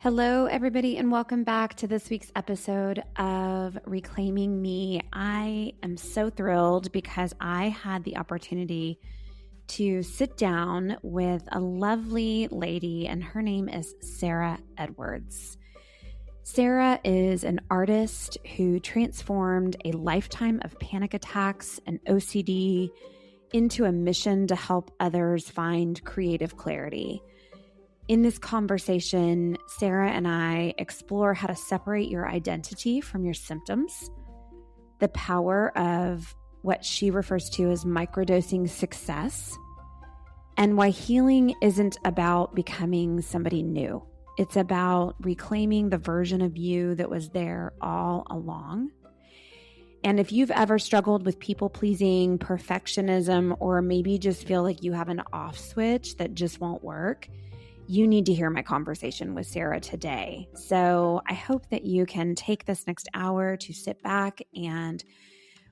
Hello, everybody, and welcome back to this week's episode of Reclaiming Me. I am so thrilled because I had the opportunity to sit down with a lovely lady, and her name is Sarah Edwards. Sarah is an artist who transformed a lifetime of panic attacks and OCD into a mission to help others find creative clarity. In this conversation, Sarah and I explore how to separate your identity from your symptoms, the power of what she refers to as microdosing success, and why healing isn't about becoming somebody new. It's about reclaiming the version of you that was there all along. And if you've ever struggled with people-pleasing, perfectionism, or maybe just feel like you have an off switch that just won't work, you need to hear my conversation with Sarah today. So I hope that you can take this next hour to sit back and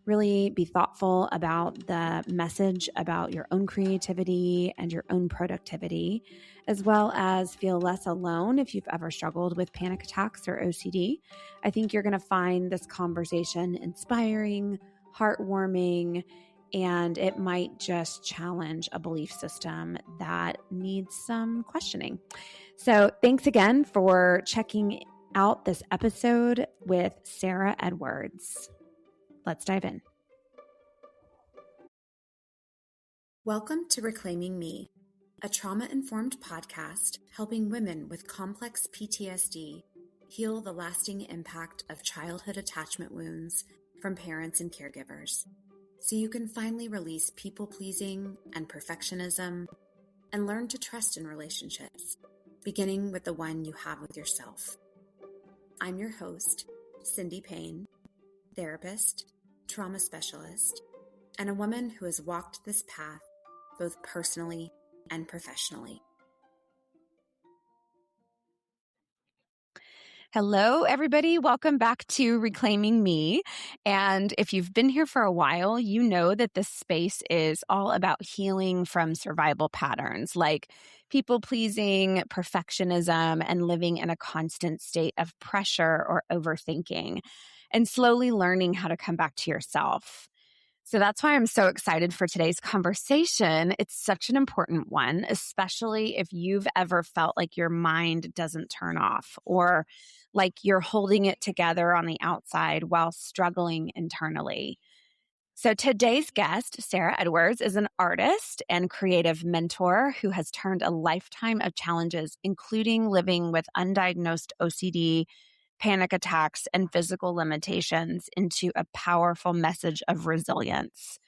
really be thoughtful about the message about your own creativity and your own productivity, as well as feel less alone if you've ever struggled with panic attacks or OCD. I think you're going to find this conversation inspiring, heartwarming, and it might just challenge a belief system that needs some questioning. So thanks again for checking out this episode with Sarah Edwards. Let's dive in. Welcome to Reclaiming Me, a trauma-informed podcast helping women with complex PTSD heal the lasting impact of childhood attachment wounds from parents and caregivers, so you can finally release people-pleasing and perfectionism and learn to trust in relationships, beginning with the one you have with yourself. I'm your host, Cindy Payne, therapist, trauma specialist, and a woman who has walked this path both personally and professionally. Hello, everybody. Welcome back to Reclaiming Me. And if you've been here for a while, you know that this space is all about healing from survival patterns like people-pleasing, perfectionism, and living in a constant state of pressure or overthinking, and slowly learning how to come back to yourself. So that's why I'm so excited for today's conversation. It's such an important one, especially if you've ever felt like your mind doesn't turn off or like you're holding it together on the outside while struggling internally. So today's guest, Sarah Edwards, is an artist and creative mentor who has turned a lifetime of challenges, including living with undiagnosed OCD, panic attacks, and physical limitations, into a powerful message of resilience.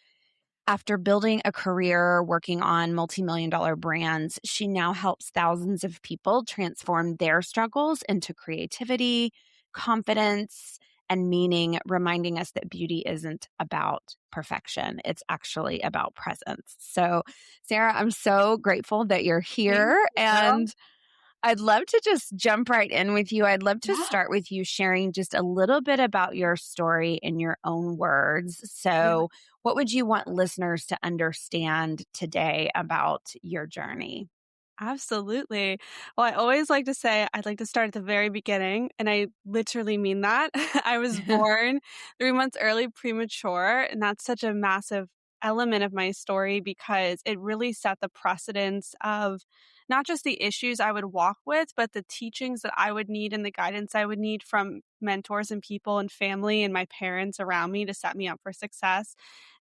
After building a career working on multi-million-dollar brands, she now helps thousands of people transform their struggles into creativity, confidence, and meaning, reminding us that beauty isn't about perfection. It's actually about presence. So, Sarah, I'm so grateful that you're here. And I'd love to just jump right in with you. I'd love to start with you sharing just a little bit about your story in your own words. So, what would you want listeners to understand today about your journey? Absolutely. Well, I always like to say I'd like to start at the very beginning, and I literally mean that. I was born 3 months early premature, and that's such a massive element of my story because it really set the precedence of not just the issues I would walk with, but the teachings that I would need and the guidance I would need from mentors and people and family and my parents around me to set me up for success,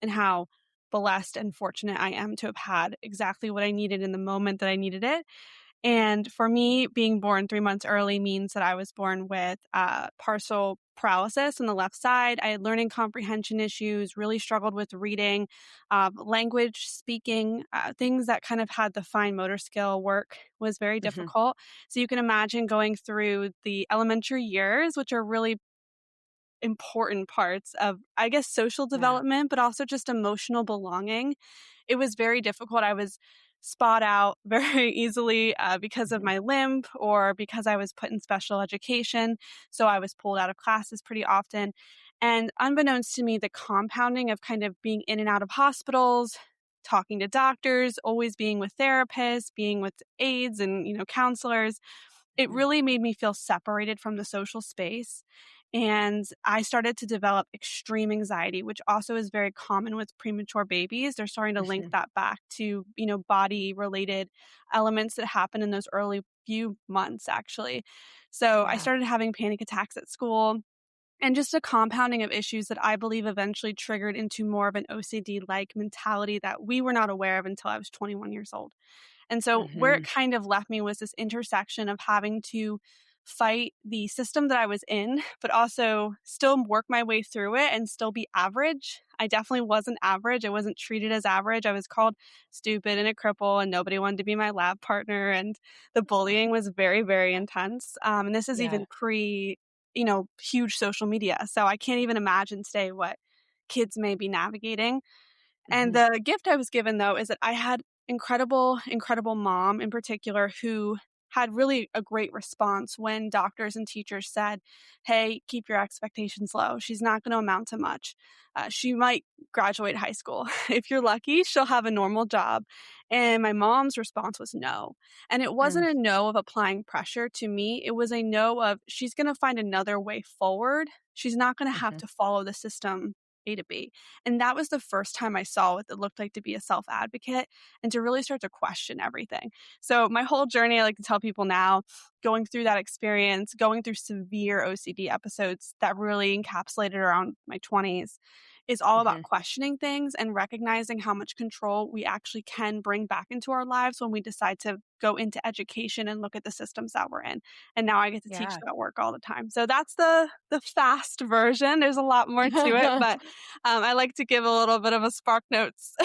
and how blessed and fortunate I am to have had exactly what I needed in the moment that I needed it. And for me, being born 3 months early means that I was born with partial paralysis on the left side. I had learning comprehension issues, really struggled with reading, language, speaking, things that kind of had the fine motor skill work was very difficult. So you can imagine going through the elementary years, which are really important parts of, I guess, social development, but also just emotional belonging. It was very difficult. I was spot out very easily because of my limp or because I was put in special education. So I was pulled out of classes pretty often. And unbeknownst to me, the compounding of kind of being in and out of hospitals, talking to doctors, always being with therapists, being with aides and, counselors, it Mhm. really made me feel separated from the social space. And I started to develop extreme anxiety, which also is very common with premature babies. They're starting to link Mhm. that back to, body related elements that happen in those early few months, actually. So I Yeah. started having panic attacks at school and just a compounding of issues that I believe eventually triggered into more of an OCD like mentality that we were not aware of until I was 21 years old. And so where it Mhm. kind of left me was this intersection of having to fight the system that I was in, but also still work my way through it and still be average. I definitely wasn't average. I wasn't treated as average. I was called stupid and a cripple, and nobody wanted to be my lab partner. And the bullying was very, very intense. And this is Yeah. even pre, huge social media. So I can't even imagine today what kids may be navigating. And Mhm. the gift I was given, though, is that I had incredible mom in particular who had really a great response when doctors and teachers said, "Hey, keep your expectations low. She's not going to amount to much. She might graduate high school. If you're lucky, she'll have a normal job." And my mom's response was no. And it wasn't Mm. a no of applying pressure to me. It was a no of she's going to find another way forward. She's not going to have Mhm. to follow the system A to B. And that was the first time I saw what it looked like to be a self advocate and to really start to question everything. So, my whole journey, I like to tell people now, going through that experience, going through severe OCD episodes that really encapsulated around my 20s, is all about Mhm. questioning things and recognizing how much control we actually can bring back into our lives when we decide to go into education and look at the systems that we're in. And now I get to teach Yeah. that work all the time. So that's the fast version. There's a lot more to it, but I like to give a little bit of a spark notes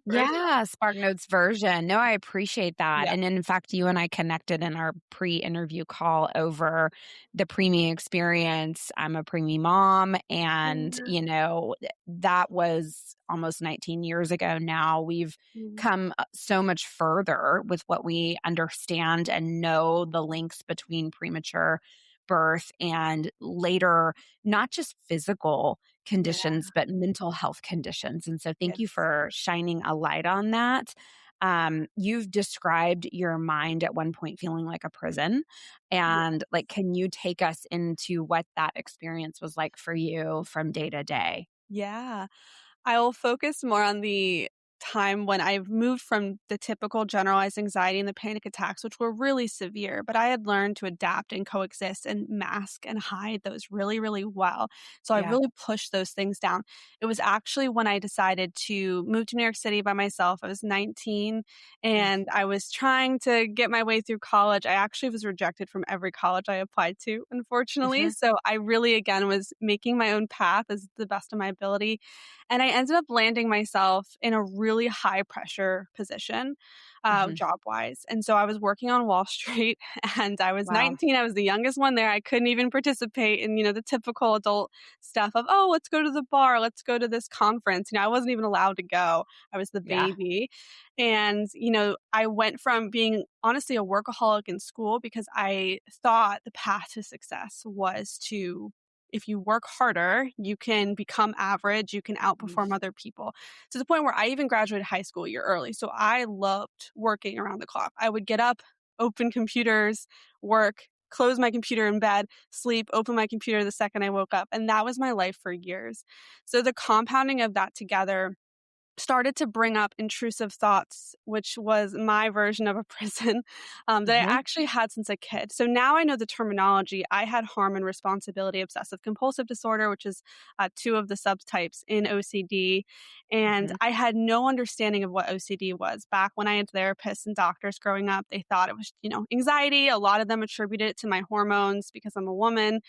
version. Yeah, Spark Notes version. No, I appreciate that. Yeah. And in fact, you and I connected in our pre-interview call over the preemie experience. I'm a preemie mom, and Yeah. that was almost 19 years ago now. We've Mm. come so much further with what we understand and know the links between premature birth and later, not just physical Yeah. conditions, but mental health conditions. And so thank you Yes. for shining a light on that. You've described your mind at one point feeling like a prison. Yeah. And like, can you take us into what that experience was like for you from day to day? Yeah. I'll focus more on the time when I've moved from the typical generalized anxiety and the panic attacks, which were really severe, but I had learned to adapt and coexist and mask and hide those really, really well. So I Yeah. really pushed those things down. It was actually when I decided to move to New York City by myself. I was 19 Mm. and I was trying to get my way through college. I actually was rejected from every college I applied to, unfortunately. Mhm. So I really, again, was making my own path as the best of my ability. And I ended up landing myself in a really high pressure position, Mhm. job wise. And so I was working on Wall Street and I was Wow. 19. I was the youngest one there. I couldn't even participate in, the typical adult stuff of, oh, let's go to the bar, let's go to this conference. I wasn't even allowed to go. I was the Yeah. baby. And, I went from being honestly a workaholic in school because I thought the path to success was to if you work harder, you can become average, you can Mhm. outperform other people. To the point where I even graduated high school a year early. So I loved working around the clock. I would get up, open computers, work, close my computer in bed, sleep, open my computer the second I woke up. And that was my life for years. So the compounding of that together started to bring up intrusive thoughts, which was my version of a prison that I Mhm. actually had since a kid. So now I know the terminology. I had harm and responsibility obsessive compulsive disorder, which is two of the subtypes in OCD. And Mhm. I had no understanding of what OCD was. Back when I had therapists and doctors growing up, they thought it was, anxiety. A lot of them attributed it to my hormones because I'm a woman.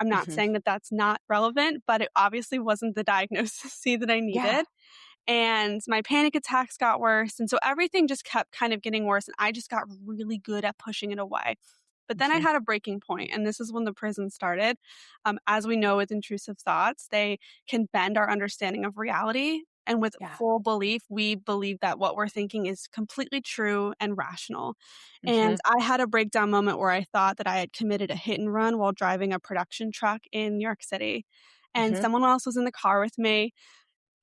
I'm not Mhm. saying that that's not relevant, but it obviously wasn't the diagnosis that I Yeah. needed and my panic attacks got worse. And so everything just kept kind of getting worse. And I just got really good at pushing it away. But then I Mhm. had a breaking point, and this is when the prison started. As we know with intrusive thoughts, they can bend our understanding of reality. And with Yeah. full belief, we believe that what we're thinking is completely true and rational. And Mhm. I had a breakdown moment where I thought that I had committed a hit and run while driving a production truck in New York City. And Mhm. someone else was in the car with me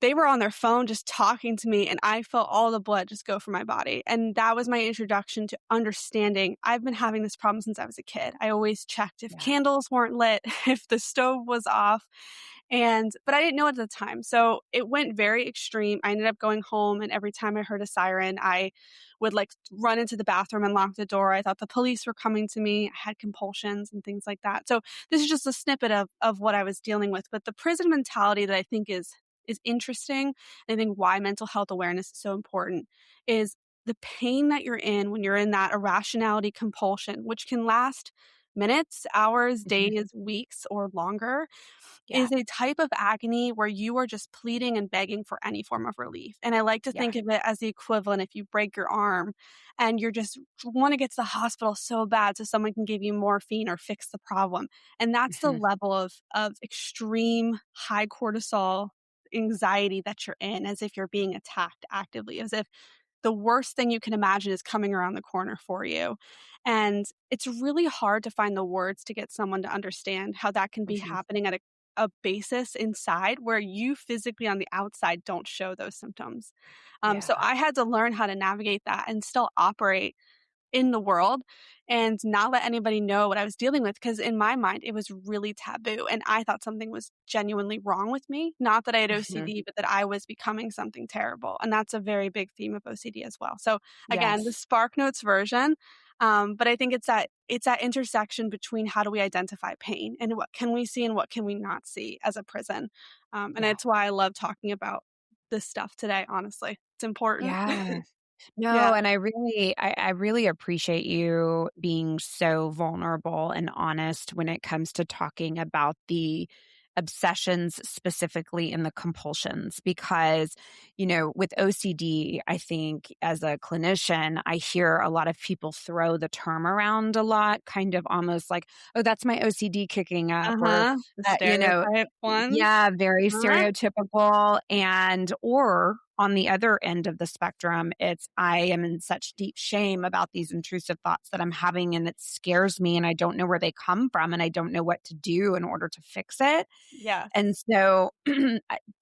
they were on their phone just talking to me, and I felt all the blood just go from my body. And that was my introduction to understanding I've been having this problem since I was a kid. I always checked if Yeah. candles weren't lit, if the stove was off. But I didn't know at the time. So it went very extreme. I ended up going home, and every time I heard a siren, I would like run into the bathroom and lock the door. I thought the police were coming to me. I had compulsions and things like that. So this is just a snippet of what I was dealing with. But the prison mentality that I think is interesting, and I think why mental health awareness is so important, is the pain that you're in when you're in that irrationality compulsion, which can last minutes, hours, Mhm. days, weeks, or longer, Yeah. is a type of agony where you are just pleading and begging for any form of relief. And I like to Yeah. think of it as the equivalent if you break your arm and you're just want to get to the hospital so bad so someone can give you morphine or fix the problem. And that's the Mhm. level of extreme high cortisol anxiety that you're in, as if you're being attacked actively, as if the worst thing you can imagine is coming around the corner for you. And it's really hard to find the words to get someone to understand how that can be Mhm. happening at a basis inside where you physically on the outside don't show those symptoms. So Yeah. I had to learn how to navigate that and still operate in the world and not let anybody know what I was dealing with, because in my mind, it was really taboo, and I thought something was genuinely wrong with me. Not that I had Mhm. OCD, but that I was becoming something terrible, and that's a very big theme of OCD as well. So, again, the Yes. Spark Notes version, but I think it's that intersection between how do we identify pain and what can we see and what can we not see as a prison, and Yeah. it's why I love talking about this stuff today, honestly. It's important. Yeah. No, Yeah. and I really appreciate you being so vulnerable and honest when it comes to talking about the obsessions specifically and the compulsions because, with OCD, I think as a clinician, I hear a lot of people throw the term around a lot, kind of almost like, oh, that's my OCD kicking up, or Uh-huh. The that, stereotype ones. yeah, very Uh-huh. stereotypical. Or on the other end of the spectrum, it's I am in such deep shame about these intrusive thoughts that I'm having, and it scares me, and I don't know where they come from, and I don't know what to do in order to fix it. And Yes. so,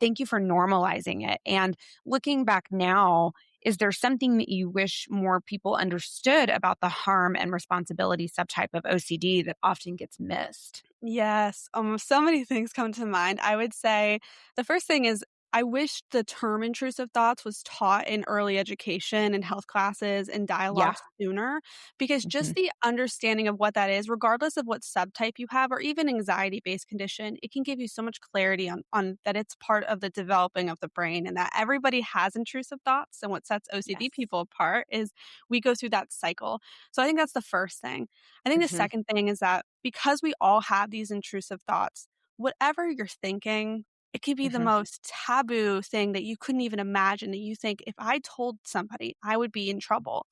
thank you for normalizing it. And looking back now, is there something that you wish more people understood about the harm and responsibility subtype of OCD that often gets missed? Yes. So many things come to mind. I would say the first thing is I wish the term intrusive thoughts was taught in early education and health classes and Yeah. dialogue sooner, because Hmm. just the understanding of what that is, regardless of what subtype you have or even anxiety based condition, it can give you so much clarity on that it's part of the developing of the brain and that everybody has intrusive thoughts. And what sets OCD Yes. people apart is we go through that cycle. So I think that's the first thing. I think the Hmm. second thing is that because we all have these intrusive thoughts, whatever you're thinking, it could be the Hmm. most taboo thing that you couldn't even imagine that you think if I told somebody, I would be in trouble.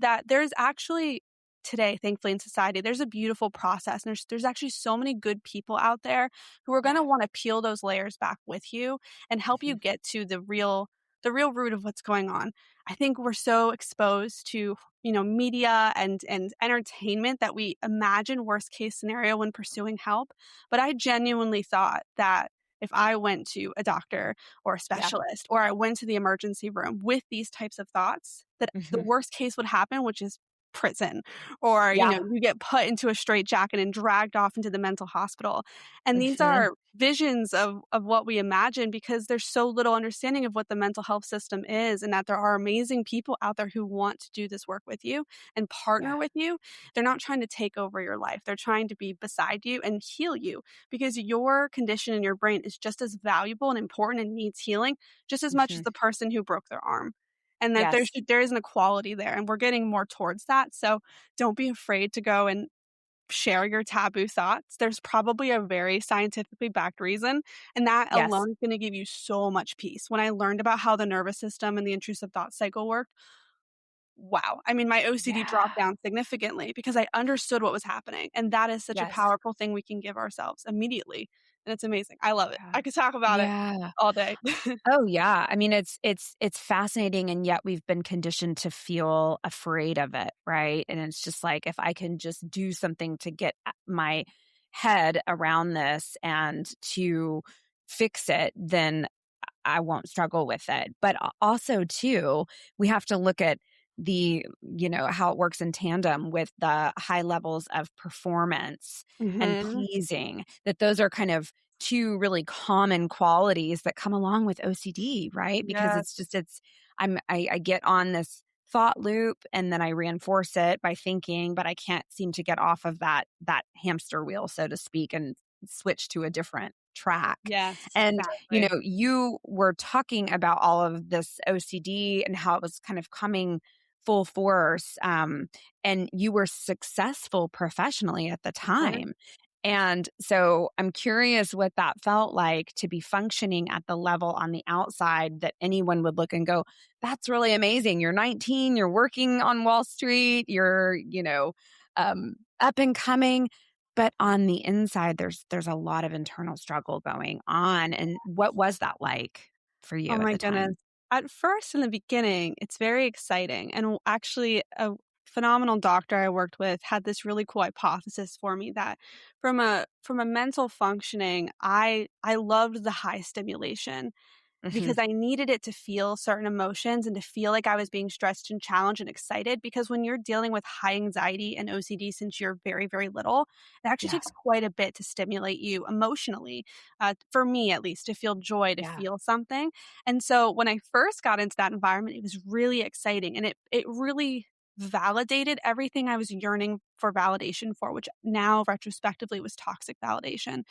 That there's actually today, thankfully in society, there's a beautiful process. And there's actually so many good people out there who are going to Yeah. want to peel those layers back with you and help Hmm. you get to the real root of what's going on. I think we're so exposed to media and entertainment that we imagine worst case scenario when pursuing help. But I genuinely thought that if I went to a doctor or a Yeah. specialist or I went to the emergency room with these types of thoughts, that the Hmm. worst case would happen, which is prison, or Yeah. you get put into a straitjacket and dragged off into the mental hospital. And these Hmm. are visions of what we imagine, because there's so little understanding of what the mental health system is, and that there are amazing people out there who want to do this work with you and Yeah. partner with you. They're not trying to take over your life. They're trying to be beside you and heal you, because your condition in your brain is just as valuable and important and needs healing just as much Hmm. as the person who broke their arm. And that Yes. there is an equality there, and we're getting more towards that. So don't be afraid to go and share your taboo thoughts. There's probably a very scientifically backed reason, and that Yes. alone is going to give you so much peace. When I learned about how the nervous system and the intrusive thought cycle worked, wow. I mean, my OCD dropped Yeah. down significantly because I understood what was happening. And that is such a Yes. powerful thing we can give ourselves immediately. And it's amazing. I love it. Yeah. I could talk about it Yeah. all day. Oh yeah. I mean, it's fascinating, and yet we've been conditioned to feel afraid of it, right? And it's just like if I can just do something to get my head around this and to fix it, then I won't struggle with it. But also too, we have to look at how it works in tandem with the high levels of performance and Mhm. pleasing, that those are kind of two really common qualities that come along with OCD, right? Because Yes. I get on this thought loop and then I reinforce it by thinking, but I can't seem to get off of that hamster wheel, so to speak, and switch to a different track. Yes, And, exactly. you were talking about all of this OCD and how it was kind of coming full force. And you were successful professionally at the Mhm. time. And so I'm curious what that felt like to be functioning at the level on the outside that anyone would look and go, that's really amazing. You're 19, you're working on Wall Street, you're, up and coming. But on the inside, there's a lot of internal struggle going on. And what was that like for you Oh at my the goodness. time? At first, in the beginning, it's very exciting. And actually, a phenomenal doctor I worked with had this really cool hypothesis for me that from a mental functioning, I loved the high stimulation Hmm. because I needed it to feel certain emotions and to feel like I was being stressed and challenged and excited. Because when you're dealing with high anxiety and OCD since you're very, very little, it actually Yeah. takes quite a bit to stimulate you emotionally, for me at least, to feel joy, to Yeah. feel something. And so when I first got into that environment, it was really exciting and it really validated everything I was yearning for validation for, which now retrospectively was toxic validation.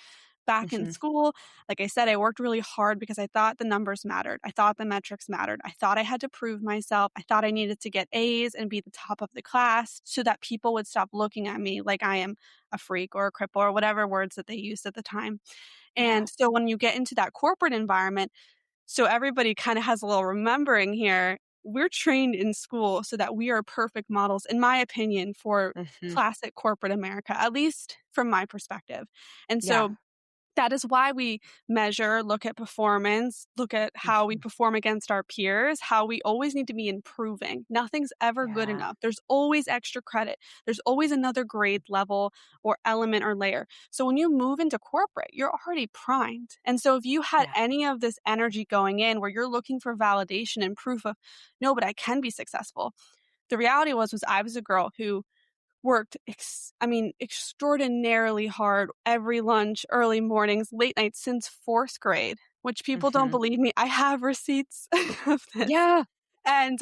Back in Hmm. school, like I said, I worked really hard because I thought the numbers mattered. I thought the metrics mattered. I thought I had to prove myself. I thought I needed to get A's and be the top of the class so that people would stop looking at me like I am a freak or a cripple or whatever words that they used at the time. Yeah. And so when you get into that corporate environment, so everybody kind of has a little remembering here. We're trained in school so that we are perfect models, in my opinion, for Hmm. classic corporate America, at least from my perspective. And Yeah. so that is why we measure, look at performance, look at how we Mhm. perform against our peers, how we always need to be improving. Nothing's ever good Yeah. enough. There's always extra credit. There's always another grade level or element or layer. So when you move into corporate, you're already primed. And so if you had Yeah. any of this energy going in where you're looking for validation and proof of, no, but I can be successful. The reality was I was a girl who worked extraordinarily hard every lunch, early mornings, late nights since 4th grade, which people don't Mhm. believe me. I have receipts of this. Yeah. And,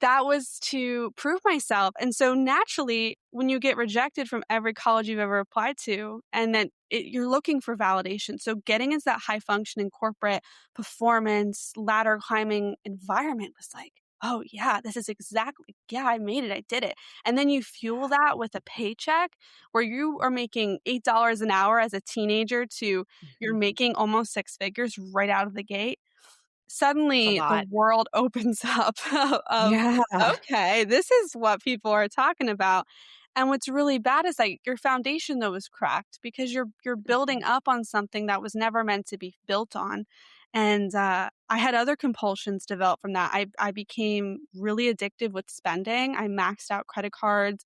that was to prove myself. And so naturally, when you get rejected from every college you've ever applied to, and then you're looking for validation. So getting into that high functioning corporate performance, ladder climbing environment was like, oh, yeah, this is exactly, yeah, I made it. I did it. And then you fuel that with a paycheck where you are making $8 an hour as a teenager to you're Mhm. making almost six figures right out of the gate. It's a Suddenly the lot. world opens up of, Yeah. okay, this is what people are talking about. And what's really bad is like your foundation though is cracked because you're building Mhm. up on something that was never meant to be built on. And I had other compulsions develop from that. I became really addictive with spending. I maxed out credit cards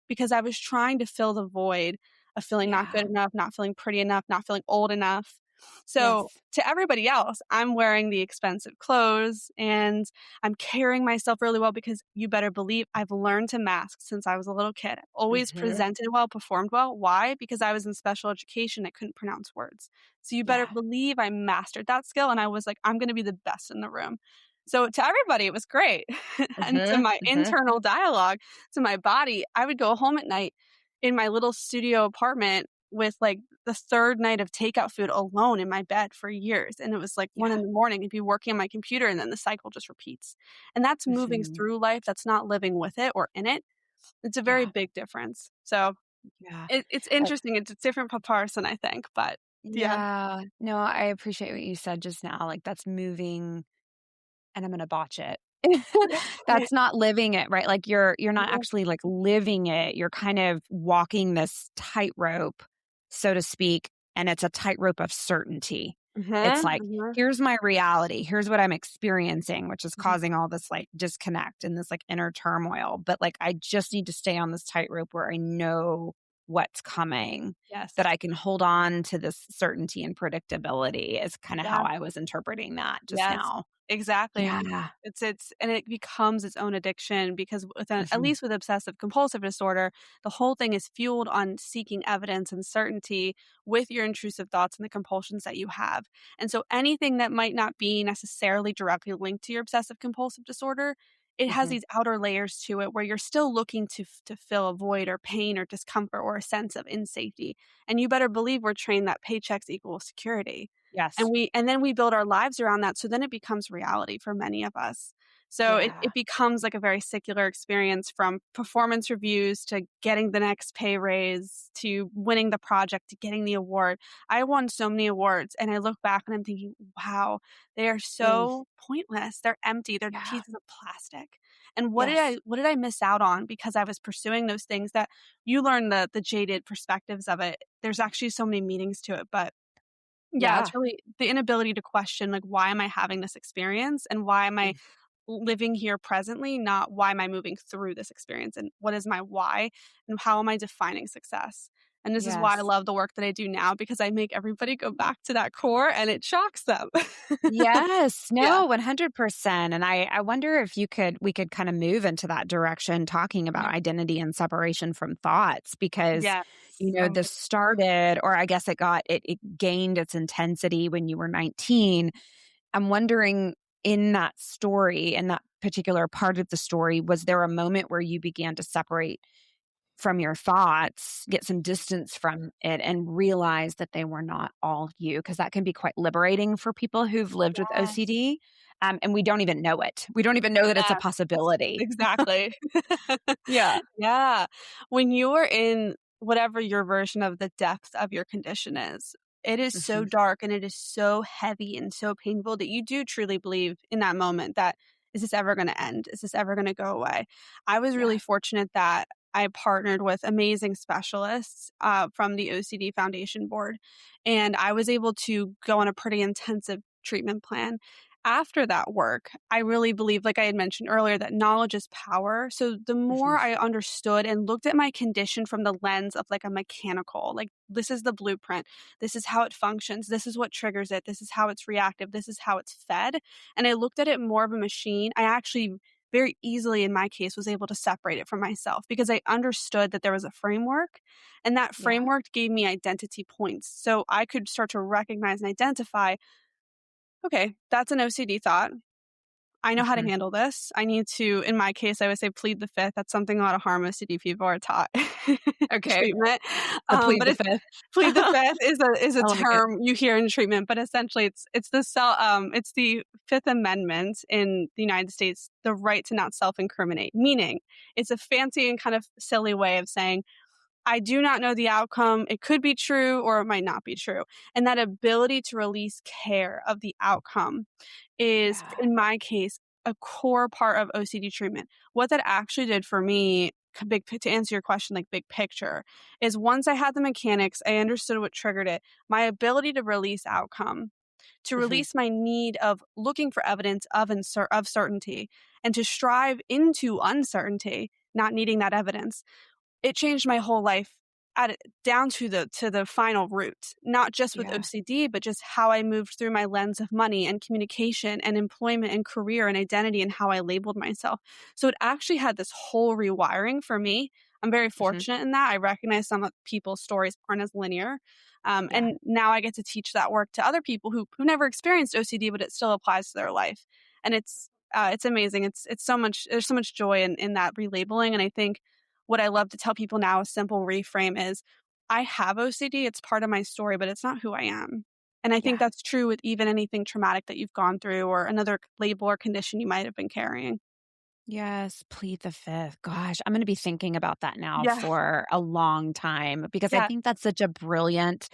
because I was trying to fill the void of feeling not Yeah. good enough, not feeling pretty enough, not feeling old enough. So Yes. to everybody else, I'm wearing the expensive clothes and I'm carrying myself really well because you better believe I've learned to mask since I was a little kid. I've always Mhm. presented well, performed well. Why? Because I was in special education. I couldn't pronounce words. So you better Yeah. believe I mastered that skill. And I was like, I'm going to be the best in the room. So to everybody, it was great. And to Mhm. my Mhm. internal dialogue, to my body, I would go home at night in my little studio apartment with like the third night of takeout food alone in my bed for years. And it was like one Yeah. in the morning, I'd be working on my computer and then the cycle just repeats. And that's moving Mhm. through life. That's not living with it or in it. It's a very Yeah. big difference. So Yeah. it's Uh, interesting. It's different per person, I think. But yeah. yeah. No, I appreciate what you said just now. Like that's moving and I'm gonna botch it. That's not living it, right? Like you're not actually like living it. You're kind of walking this tightrope, so to speak, and it's a tightrope of certainty. It's Mhm, like, mhm, here's my reality. Here's what I'm experiencing, which is mhm. causing all this like disconnect and this like inner turmoil. But like I just need to stay on this tightrope where I know what's coming, that Yes. I can hold on to this certainty and predictability is kind of how Yeah. I was interpreting that just Yes, now. exactly. Yeah. It's and it becomes its own addiction because with at Mhm. least with obsessive compulsive disorder, the whole thing is fueled on seeking evidence and certainty with your intrusive thoughts and the compulsions that you have. And so anything that might not be necessarily directly linked to your obsessive compulsive disorder, it has Mhm. these outer layers to it where you're still looking to fill a void or pain or discomfort or a sense of insafety. And you better believe we're trained that paychecks equal security. Yes. And then we build our lives around that, so then it becomes reality for many of us. So Yeah. it becomes like a very secular experience from performance reviews to getting the next pay raise to winning the project to getting the award. I won so many awards and I look back and I'm thinking, "Wow, they are Mm. so pointless. They're empty. They're Yeah. pieces of plastic." And Yes. what did I miss out on because I was pursuing those things that you learn the jaded perspectives of it. There's actually so many meanings to it, but yeah, Yeah. it's really the inability to question, like, why am I having this experience and why am I Mm. living here presently, not why am I moving through this experience and what is my why and how am I defining success? And this is why I Yes. love the work that I do now because I make everybody go back to that core and it shocks them. Yes. Yeah. No, 100%. And I wonder if we could kind of move into that direction, talking about Mhm. identity and separation from thoughts, because, Yes. Oh, this started, or I guess it gained its intensity when you were 19. I'm wondering, in that story, in that particular part of the story, was there a moment where you began to separate from your thoughts, get some distance from it, and realize that they were not all you? Because that can be quite liberating for people who've lived with yes. OCD, and we don't even know it. We don't even know that it's a Yes. possibility. Exactly. Yeah. Yeah. When you're in whatever your version of the depth of your condition is, it is so Mhm. dark and it is so heavy and so painful that you do truly believe in that moment that, "Is this ever gonna end? Is this ever gonna go away?" I was really Yeah. fortunate that I partnered with amazing specialists, from the OCD Foundation Board, and I was able to go on a pretty intensive treatment plan. After that work, I really believe, like I had mentioned earlier, that knowledge is power. So the more Mhm. I understood and looked at my condition from the lens of like a mechanical, like this is the blueprint, this is how it functions, this is what triggers it, this is how it's reactive, this is how it's fed. And I looked at it more of a machine. I actually very easily, in my case, was able to separate it from myself because I understood that there was a framework and that Yeah. framework gave me identity points. So I could start to recognize and identify, okay, that's an OCD thought. I know how to Mhm. handle this. I need to, in my case, I would say plead the fifth. That's something a lot of harm OCD people are taught Okay. treatment. The plead But the it's fifth. plead the I fifth is a like it. term you hear in treatment, but essentially it's the Fifth Amendment in the United States, the right to not self-incriminate. Meaning, it's a fancy and kind of silly way of saying I do not know the outcome. It could be true or it might not be true. And that ability to release care of the outcome is, Yeah. in my case, a core part of OCD treatment. What that actually did for me, to answer your question, like big picture, is once I had the mechanics, I understood what triggered it. My ability to release outcome, to Mhm. release my need of looking for evidence of certainty, and to strive into uncertainty, not needing that evidence, it changed my whole life down to the final root, not just with Yeah. OCD, but just how I moved through my lens of money and communication and employment and career and identity and how I labeled myself. So it actually had this whole rewiring for me. I'm very Mhm. fortunate in that. I recognize some of people's stories aren't as linear. Yeah. And now I get to teach that work to other people who never experienced OCD, but it still applies to their life. And it's amazing. It's so much, there's so much joy in that relabeling. And I think what I love to tell people now, a simple reframe is I have OCD. It's part of my story, but it's not who I am. And I think Yeah. that's true with even anything traumatic that you've gone through or another label or condition you might have been carrying. Yes, plead the fifth. Gosh, I'm gonna be thinking about that now Yeah. for a long time, because I Yeah. think that's such a brilliant,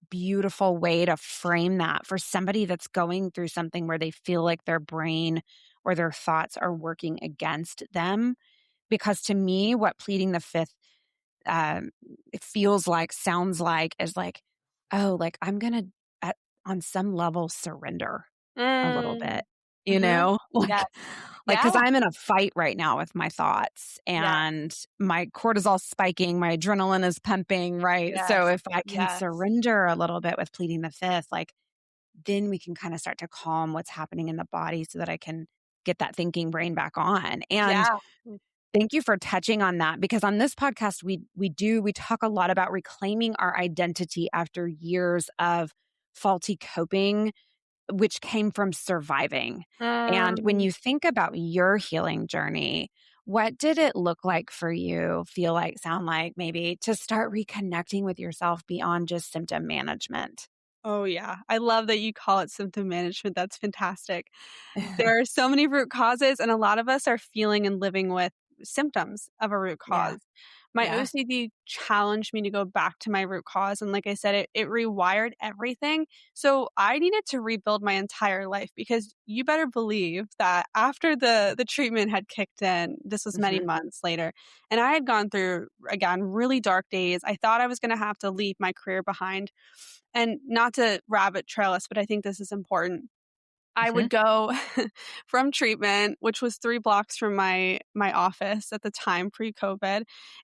beautiful way to frame that for somebody that's going through something where they feel like their brain or their thoughts are working against them. Because to me, what pleading the fifth, um, it feels like, sounds like, is like, oh, like I'm gonna, at, on some level, surrender a little Mm. bit. you Mhm. know? Yes. Yeah. Because I'm in a fight right now with my thoughts Yeah. and my cortisol spiking, my adrenaline is pumping, right? So Yes. if I can Yes. surrender a little bit with pleading the fifth, then we can kind of start to calm what's happening in the body so that I can get that thinking brain back on. And Yeah. thank you for touching on that because on this podcast we talk a lot about reclaiming our identity after years of faulty coping which came from surviving. And when Mm. you think about your healing journey, what did it look like for you, feel like, sound like maybe to start reconnecting with yourself beyond just symptom management? Oh, yeah. I love that you call it symptom management. That's fantastic. There are so many root causes, and a lot of us are feeling and living with symptoms of a root Yeah. cause. My Yeah. OCD challenged me to go back to my root cause. And like I said, it rewired everything. So I needed to rebuild my entire life because you better believe that after the treatment had kicked in, this was many Mhm. months later, and I had gone through, again, really dark days. I thought I was going to have to leave my career behind. And not to rabbit trail us, but I think this is important. I Mhm. would go from treatment, which was 3 blocks from my office at the time pre-COVID,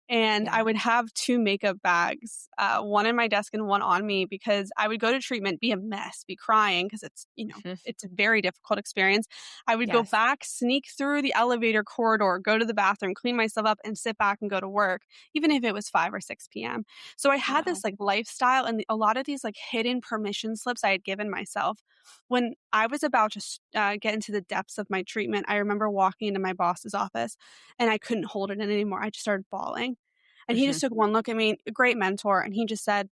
and I Yeah. would have 2 makeup bags, one in my desk and one on me because I would go to treatment, be a mess, be crying because Mhm. it's a very difficult experience. I would go Yes. back, sneak through the elevator corridor, go to the bathroom, clean myself up, and sit back and go to work, even if it was 5 or 6 PM. So I had Wow. this, lifestyle and a lot of these, hidden permission slips I had given myself. When I was about to get into the depths of my treatment, I remember walking into my boss's office and I couldn't hold it in anymore. I just started bawling. And he Mhm. just took one look at me, a great mentor, and he just said,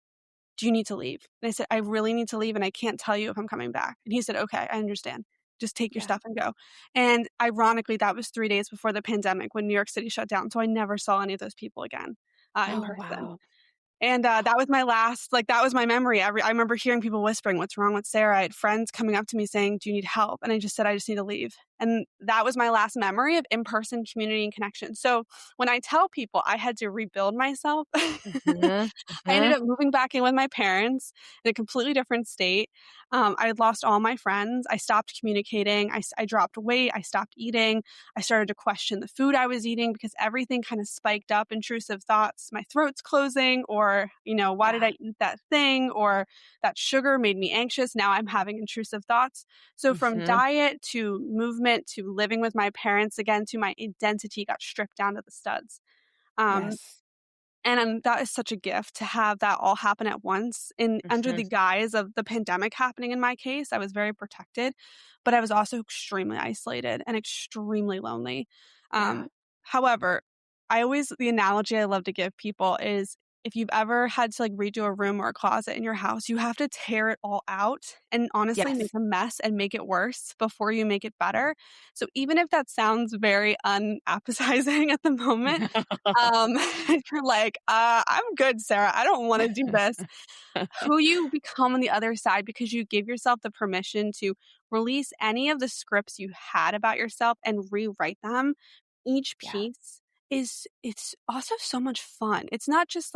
"Do you need to leave?" And I said, "I really need to leave and I can't tell you if I'm coming back." And he said, "Okay, I understand. Just take your Yeah. stuff and go." And ironically, that was 3 days before the pandemic when New York City shut down. So I never saw any of those people again in Oh, person. wow. And, that was my last that was my memory. I remember hearing people whispering, "What's wrong with Sarah?" I had friends coming up to me saying, "Do you need help?" And I just said, "I just need to leave." And that was my last memory of in-person community and connection. So when I tell people I had to rebuild myself, Mhm. I ended Mhm. up moving back in with my parents in a completely different state. I had lost all my friends. I stopped communicating. I dropped weight. I stopped eating. I started to question the food I was eating because everything kind of spiked up, intrusive thoughts. My throat's closing, or, why did Yeah. I eat that thing? Or that sugar made me anxious. Now I'm having intrusive thoughts. So from Mhm. diet to movement to living with my parents again to my identity got stripped down to the studs. Um, Yes. and that is such a gift to have that all happen at once in under Mhm. the guise of the pandemic happening in my case. I was very protected, but I was also extremely isolated and extremely lonely. Yeah. Um, however, the analogy I love to give people is if you've ever had to redo a room or a closet in your house, you have to tear it all out and honestly make Yes. a mess and make it worse before you make it better. So even if that sounds very unappetizing at the moment, um, you're like, I'm good, Sarah. I don't wanna do this." Who you become on the other side because you give yourself the permission to release any of the scripts you had about yourself and rewrite them. Each Yeah. piece it's also so much fun. It's not just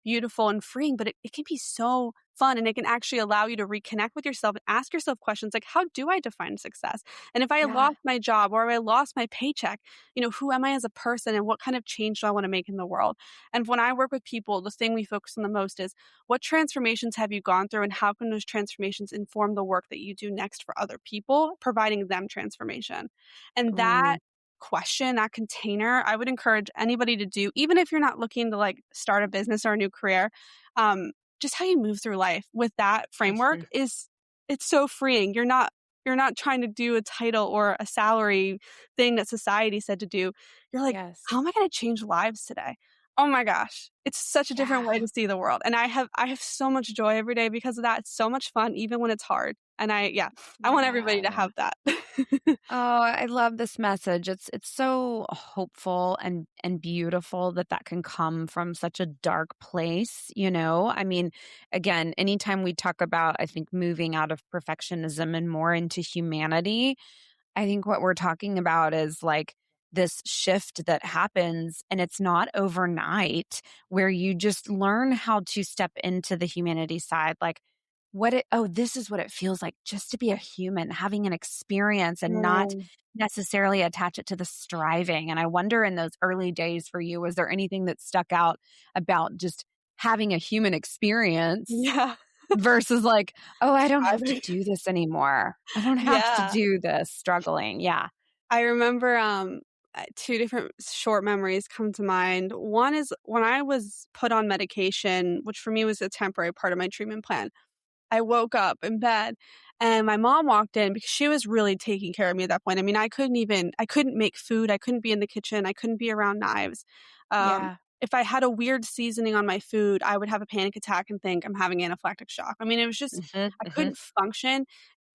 beautiful and freeing, but it can be so fun and it can actually allow you to reconnect with yourself and ask yourself questions like, how do I define success? And if I Yeah. lost my job or if I lost my paycheck, who am I as a person and what kind of change do I want to make in the world? And when I work with people, the thing we focus on the most is what transformations have you gone through and how can those transformations inform the work that you do next for other people, providing them transformation? And that Ooh. question, that container, I would encourage anybody to do, even if you're not looking to start a business or a new career. Um, just how you move through life with that framework Mhm. it's so freeing. You're not trying to do a title or a salary thing that society said to do. You're like, Yes. how am I going to change lives today? Oh my gosh, it's such a different way Yeah. to see the world. And I have so much joy every day because of that. It's so much fun, even when it's hard. And I want everybody to Yeah. have that. Oh, I love this message. It's so hopeful and beautiful that that can come from such a dark place, you know? I mean, again, anytime we talk about I think moving out of perfectionism and more into humanity, I think what we're talking about is this shift that happens and it's not overnight where you just learn how to step into the humanity side. this is what it feels like just to be a human, having an experience and not Mm. necessarily attach it to the striving. And I wonder in those early days for you, was there anything that stuck out about just having a human experience Yeah. versus like, oh, I don't have to Striving. do this anymore. I don't have to Yeah. do this struggling. Yeah. I remember, 2 different short memories come to mind. One is when I was put on medication, which for me was a temporary part of my treatment plan. I woke up in bed and my mom walked in because she was really taking care of me at that point. I mean, I couldn't make food. I couldn't be in the kitchen. I couldn't be around knives. Um, Yeah. if I had a weird seasoning on my food, I would have a panic attack and think I'm having anaphylactic shock. I mean, it was just, Hmm. I Hmm. couldn't function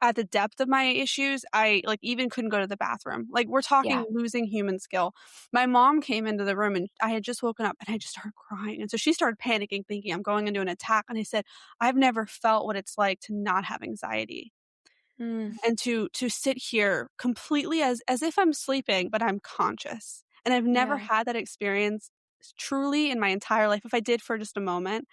at the depth of my issues. I like even couldn't go to the bathroom. Like we're talking Yeah. losing human skill. My mom came into the room and I had just woken up and I just started crying. And so she started panicking, thinking I'm going into an attack. And I said, I've never felt what it's like to not have anxiety Mm, and to sit here completely as if I'm sleeping, but I'm conscious. And I've never yeah. had that experience truly in my entire life. If I did for just a moment,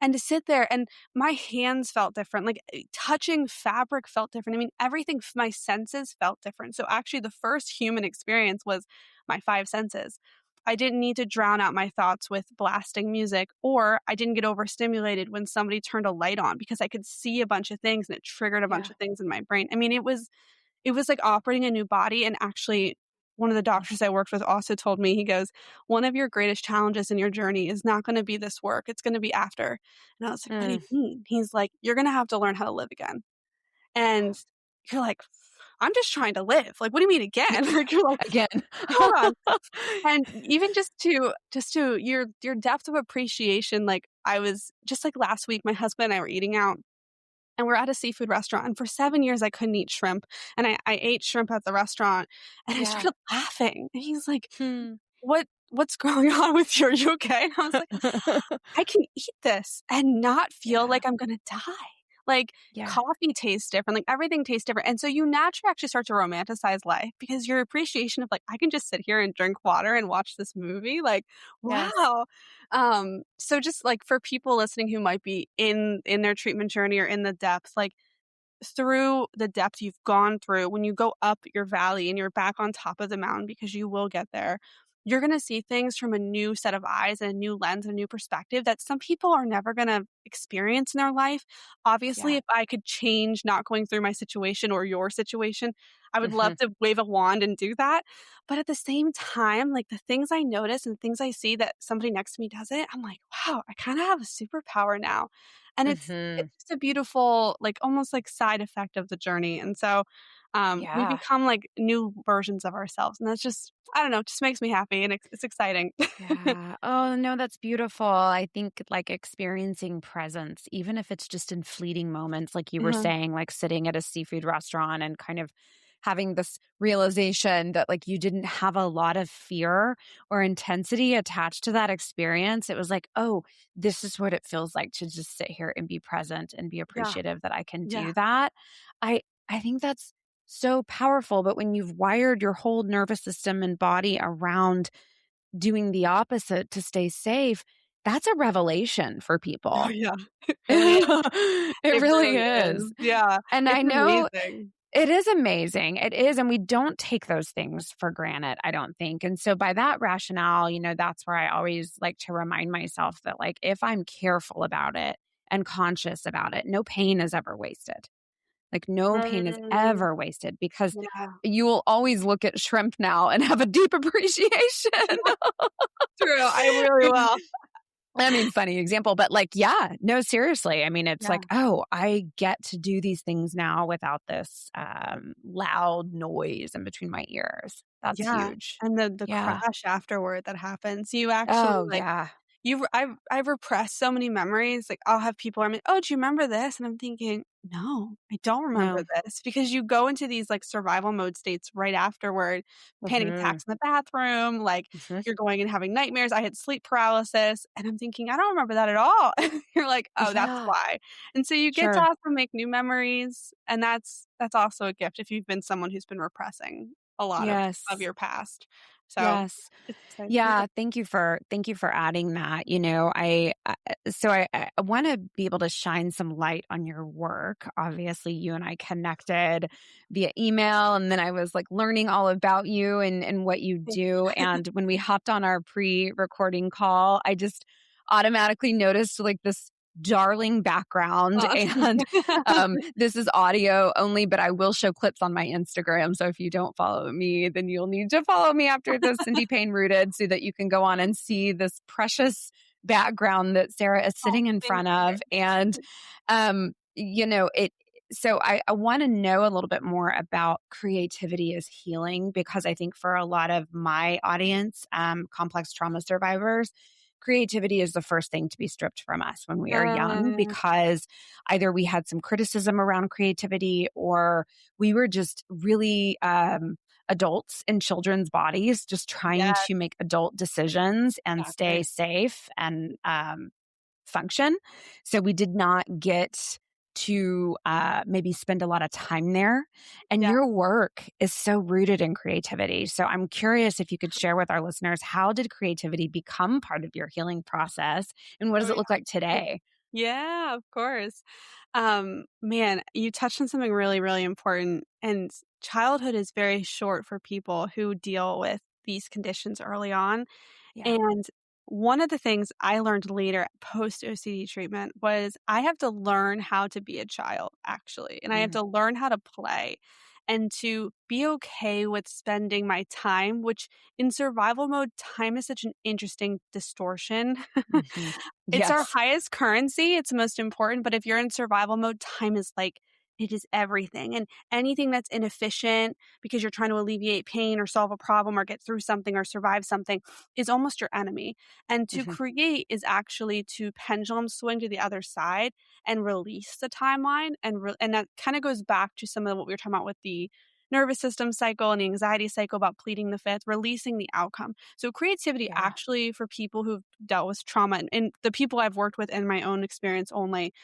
and to sit there and my hands felt different, like, touching fabric felt different. I mean, everything my senses felt different. So, actually, the first human experience was my 5 senses. I didn't need to drown out my thoughts with blasting music, or I didn't get overstimulated when somebody turned a light on because I could see a bunch of things and it triggered a bunch Yeah. of things in my brain. I mean, it was like operating a new body, and actually, one of the doctors I worked with also told me, he goes, "One of your greatest challenges in your journey is not gonna be this work, it's gonna be after." And I was like, "What do you Mm. mean?" He's like, "You're gonna have to learn how to live again." And you're like, "I'm just trying to live." Like, "What do you mean again?" Like, you're like, Again. "Hold on." And even just to your depth of appreciation, like, I was just like last week, my husband and I were eating out and we're at a seafood restaurant, and for 7 years, I couldn't eat shrimp, and I ate shrimp at the restaurant, and I Yeah. started laughing, and he's like, Hmm. What's going on with you? Are you okay?" And I was like, I can eat this and not feel Yeah. like I'm gonna die. Like, Yeah. coffee tastes different, like, everything tastes different, and so you naturally actually start to romanticize life because your appreciation of, like, "I can just sit here and drink water and watch this movie," like, Yes. wow. So just, like, for people listening who might be in their treatment journey or in the depths, like, through the depth you've gone through, when you go up your valley and you're back on top of the mountain, because you will get there, you're going to see things from a new set of eyes and a new lens, and a new perspective that some people are never going to experience in their life. Obviously, Yeah. if I could change not going through my situation or your situation, I would love Mhm. to wave a wand and do that. But at the same time, like the things I notice and things I see that somebody next to me does it, I'm like, wow, I kind of have a superpower now. And it's Mhm. just a beautiful, like, almost like side effect of the journey, and so, we Yeah. become, like, new versions of ourselves, and that's just I don't know, just makes me happy, and it's exciting. Yeah. Oh, no, that's beautiful. I think like experiencing presence, even if it's just in fleeting moments, like you were Mhm. saying, like sitting at a seafood restaurant and kind of having this realization that like you didn't have a lot of fear or intensity attached to that experience. It was like, oh, this is what it feels like to just sit here and be present and be Yeah, appreciative that I can yeah. do that. I think that's so powerful. But when you've wired your whole nervous system and body around doing the opposite to stay safe, that's a revelation for Oh, people. yeah. It is. It It really really is. is. Yeah. And I It's know amazing. it is amazing. It is. And we don't take those things for granted, I don't think. And so, by that rationale, that's where I always like to remind myself that, like, if I'm careful about it and conscious about it, no pain is ever wasted. Like, no pain is Mm, ever wasted because yeah. you will always look at shrimp now and have a deep appreciation. True, I really will. I mean, funny example, but like, yeah, no, seriously. I mean, it's Yeah. like, oh, I get to do these things now without this loud noise in between my ears. That's Yeah, huge. and the Yeah. crash afterward that happens, you actually, Oh, like yeah. I've repressed so many memories, like, I'll have people, I mean, "Oh, do you remember this?" And I'm thinking, "No, I don't remember No. this," because you go into these, like, survival mode states right afterward, panic Hmm. attacks in the bathroom, like, Hmm. you're going and having nightmares. I had sleep paralysis, and I'm thinking, "I don't remember that at all." You're like, "Oh, that's Yeah. why." And so you get to Sure. also make new memories, and that's also a gift if you've been someone who's been repressing a lot of Yes. your past. So Yes. it's exciting. Yeah. Yeah, thank you for adding that. I want to be able to shine some light on your work. Obviously, you and I connected via email, and then I was like learning all about you and what you do. And when we hopped on our pre-recording call, I just automatically noticed like this darling background, Oh, thank and you. this is audio only, but I will show clips on my Instagram. So if you don't follow me, then you'll need to follow me after this, Cindy Payne Rooted, so that you can go on and see this precious background that Sarah is Oh, sitting in thank front you. of. And, so I want to know a little bit more about creativity as healing, because I think for a lot of my audience, complex trauma survivors, creativity is the first thing to be stripped from us when we are young, Uh, because either we had some criticism around creativity, or we were just really adults in children's bodies, just trying yeah, to make adult decisions and stay exactly. safe and function. So we did not get to maybe spend a lot of time there. And Yeah. your work is so rooted in creativity. So I'm curious if you could share with our listeners, how did creativity become part of your healing process? And what does Oh, it look like yeah. today? Yeah, of course. Man, you touched on something really, really important. And childhood is very short for people who deal with these conditions early on. Yeah. And one of the things I learned later post OCD treatment was I have to learn how to be a child, actually. And I have Mm-hmm. to learn how to play and to be okay with spending my time, which in survival mode, time is such an interesting distortion. Mm-hmm. It's our Yes. highest currency, it's most important, but if you're in survival mode, time is like it is everything, and anything that's inefficient because you're trying to alleviate pain or solve a problem or get through something or survive something is almost your enemy, and to Mm-hmm. create is actually to pendulum swing to the other side and release the timeline, and that kinda goes back to some of what we were talking about with the nervous system cycle and the anxiety cycle about pleading the fifth, releasing the outcome. So creativity Yeah. actually for people who've dealt with trauma and the people I've worked with in my own experience only,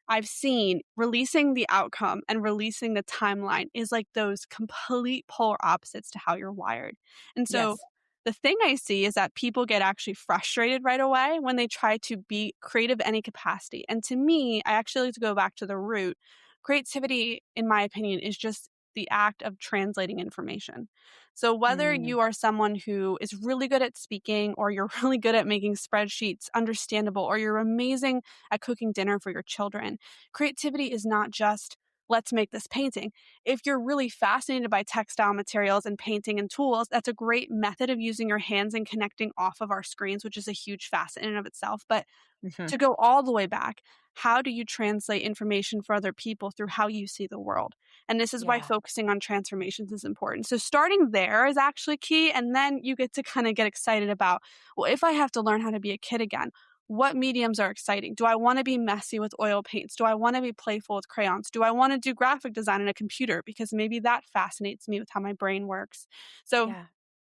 I've seen releasing the outcome and releasing the timeline is like those complete polar opposites to how you're wired. And so Yes. the thing I see is that people get actually frustrated right away when they try to be creative any capacity. And to me, I actually like to go back to the root. Creativity, in my opinion, is just the act of translating information. So whether Mm. you are someone who is really good at speaking or you're really good at making spreadsheets understandable or you're amazing at cooking dinner for your children, creativity is not just let's make this painting. If you're really fascinated by textile materials and painting and tools, that's a great method of using your hands and connecting off of our screens, which is a huge facet in and of itself. But Mm-hmm. to go all the way back, how do you translate information for other people through how you see the world? And this is why Yeah. focusing on transformations is important. So starting there is actually key. And then you get to kind of get excited about, well, if I have to learn how to be a kid again, what mediums are exciting? Do I want to be messy with oil paints? Do I want to be playful with crayons? Do I want to do graphic design in a computer? Because maybe that fascinates me with how my brain works. So Yeah.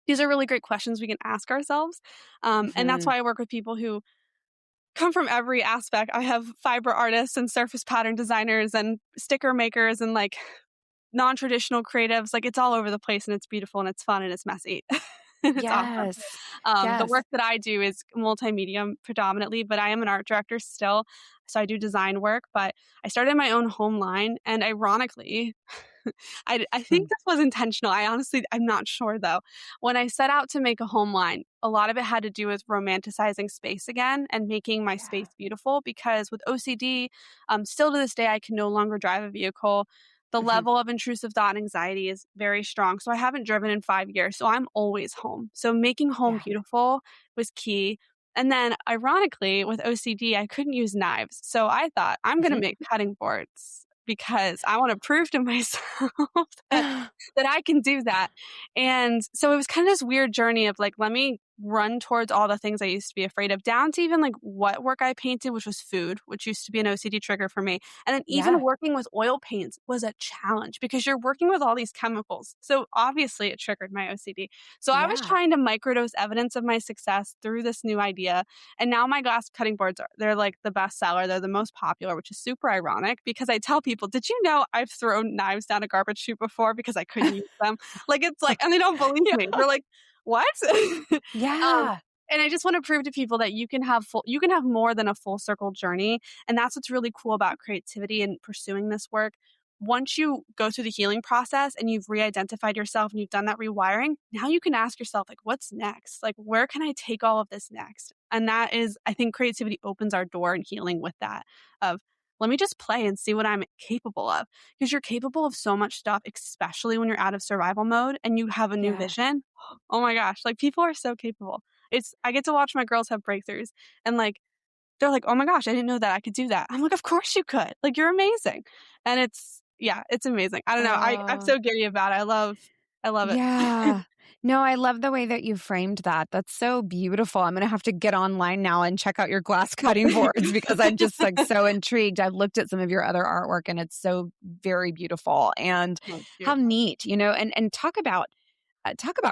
these are really great questions we can ask ourselves. And that's Mm-hmm. why I work with people who come from every aspect. I have fiber artists and surface pattern designers and sticker makers and like non-traditional creatives. Like it's all over the place and it's beautiful and it's fun and it's messy. And it's awesome. Yes. The Yes. work that I do is multimedia predominantly, but I am an art director still. So I do design work, but I started my own home line. And ironically, I Hmm. think this was intentional. I'm not sure though. When I set out to make a home line, a lot of it had to do with romanticizing space again and making my Yeah. space beautiful because with OCD, still to this day, I can no longer drive a vehicle. The Mm-hmm. level of intrusive thought and anxiety is very strong. So I haven't driven in 5 years. So I'm always home. So making home Yeah. beautiful was key. And then, ironically, with OCD, I couldn't use knives. So I thought, I'm going to make cutting boards because I want to prove to myself that that I can do that. And so it was kind of this weird journey of like, let me run towards all the things I used to be afraid of, down to even like what work I painted, which was food, which used to be an OCD trigger for me. And then even Yeah. working with oil paints was a challenge because you're working with all these chemicals. So obviously it triggered my OCD. So I was Yeah. trying to microdose evidence of my success through this new idea. And now my glass cutting boards they're like the best seller. They're the most popular, which is super ironic because I tell people, did you know I've thrown knives down a garbage chute before because I couldn't use them? Like it's like, and they don't believe me. They're like, what? um, Yeah. and I just want to prove to people that you can have more than a full circle journey. And that's what's really cool about creativity and pursuing this work. Once you go through the healing process and you've re-identified yourself and you've done that rewiring, now you can ask yourself, like, what's next? Like, where can I take all of this next? And that is, I think creativity opens our door in healing with that of, let me just play and see what I'm capable of. Because you're capable of so much stuff, especially when you're out of survival mode and you have a new Yes. vision. Oh my gosh, like people are so capable. I get to watch my girls have breakthroughs and like they're like, "Oh my gosh, I didn't know that I could do that." I'm like, "Of course you could. Like you're amazing." And yeah, it's amazing. I don't know. I'm Oh. so giddy about it. I love it. Yeah. No, I love the way that you framed that. That's so beautiful. I'm gonna have to get online now and check out your glass cutting boards because I'm just like so intrigued. I've looked at some of your other artwork and it's so very beautiful. And Oh, how cute. neat, and talk about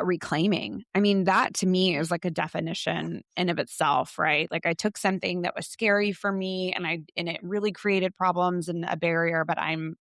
reclaiming. I mean, that to me is like a definition in of itself, right? Like I took something that was scary for me and it really created problems and a barrier, but I'm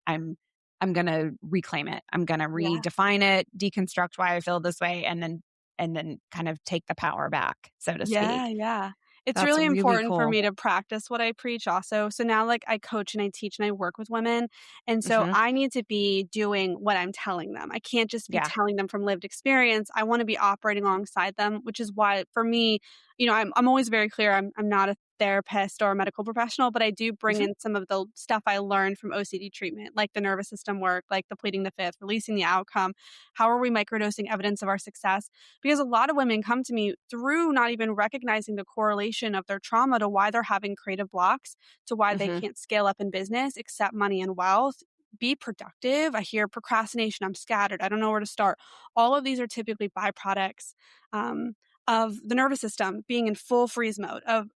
going to reclaim it. I'm going to Yeah. redefine it, deconstruct why I feel this way and then kind of take the power back, so to Yeah, speak. yeah. It's That's really really important for cool. me to practice what I preach also. So now like I coach and I teach and I work with women. And so Mhm. I need to be doing what I'm telling them. I can't just be Yeah. telling them from lived experience. I want to be operating alongside them, which is why for me, I'm always very clear. I'm not a therapist or a medical professional, but I do bring Mhm. in some of the stuff I learned from OCD treatment, like the nervous system work, like the pleading the fifth, releasing the outcome. How are we microdosing evidence of our success? Because a lot of women come to me through not even recognizing the correlation of their trauma to why they're having creative blocks, to why they Mhm. can't scale up in business, accept money and wealth, be productive. I hear procrastination, I'm scattered, I don't know where to start. All of these are typically byproducts um, of the nervous system being in full freeze mode, of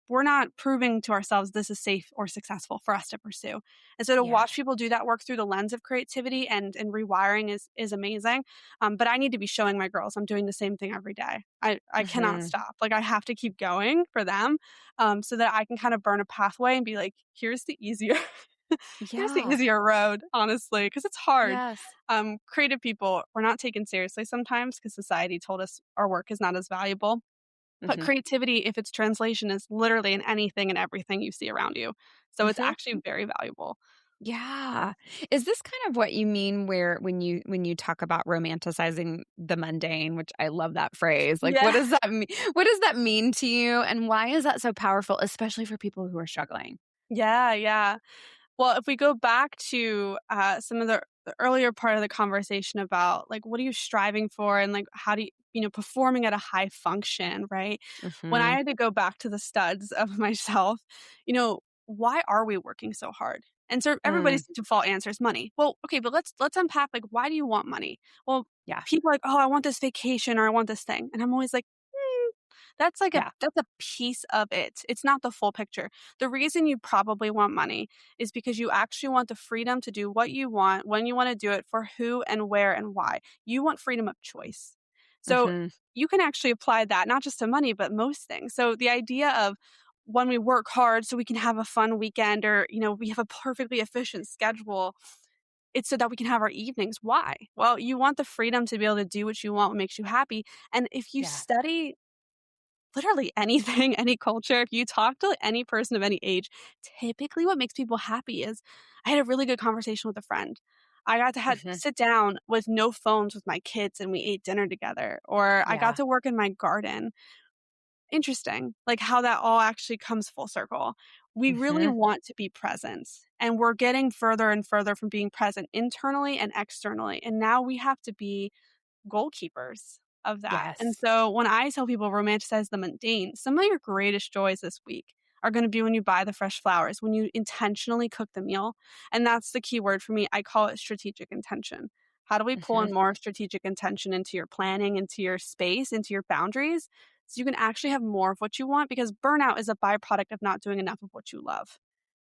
we're not proving to ourselves this is safe or successful for us to pursue. And so to watch Yes. people do that work through the lens of creativity and rewiring is amazing. But I need to be showing my girls I'm doing the same thing every day. I cannot Mhm. stop. Like I have to keep going for them, so that I can kind of burn a pathway and be like, here's the easier, here's the Yeah. easier road, honestly, because it's hard. Yes. Creative people, we're not taken seriously sometimes because society told us our work is not as valuable. But Mhm. creativity, if its translation is literally in anything and everything you see around you. So it's Mhm. actually very valuable. Yeah. Is this kind of what you mean where when you talk about romanticizing the mundane, which I love that phrase. Like what Yeah. does that mean? What does that mean to you and why is that so powerful especially for people who are struggling? Yeah, yeah. Well, if we go back to some of the earlier part of the conversation about like what are you striving for and like how do performing at a high function, right? When I Mhm. had to go back to the studs of myself, why are we working so hard? And so everybody's Mm. default answer is money. Well, okay, but let's unpack like why do you want money? Well, Yeah. people are like, oh, I want this vacation or I want this thing, and I'm always like, Yeah. that's a piece of it. It's not the full picture. The reason you probably want money is because you actually want the freedom to do what you want, when you want to do it, for who and where and why. You want freedom of choice. So Mhm. you can actually apply that not just to money, but most things. So the idea of when we work hard so we can have a fun weekend or, we have a perfectly efficient schedule, it's so that we can have our evenings. Why? Well, you want the freedom to be able to do what you want, what makes you happy. And if you Yeah. study literally anything, any culture, if you talk to any person of any age, typically what makes people happy is I had a really good conversation with a friend. I got to Mhm. sit down with no phones with my kids and we ate dinner together, or I got Yeah. to work in my garden. Interesting, like how that all actually comes full circle. We really Mhm. want to be present, and we're getting further and further from being present internally and externally. And now we have to be goalkeepers of that. And Yes. so when I tell people romanticize the mundane, some of your greatest joys this week are going to be when you buy the fresh flowers, when you intentionally cook the meal. And that's the key word for me. I call it strategic intention. How do we pull Mhm. in more strategic intention into your planning, into your space, into your boundaries? So you can actually have more of what you want because burnout is a byproduct of not doing enough of what you love.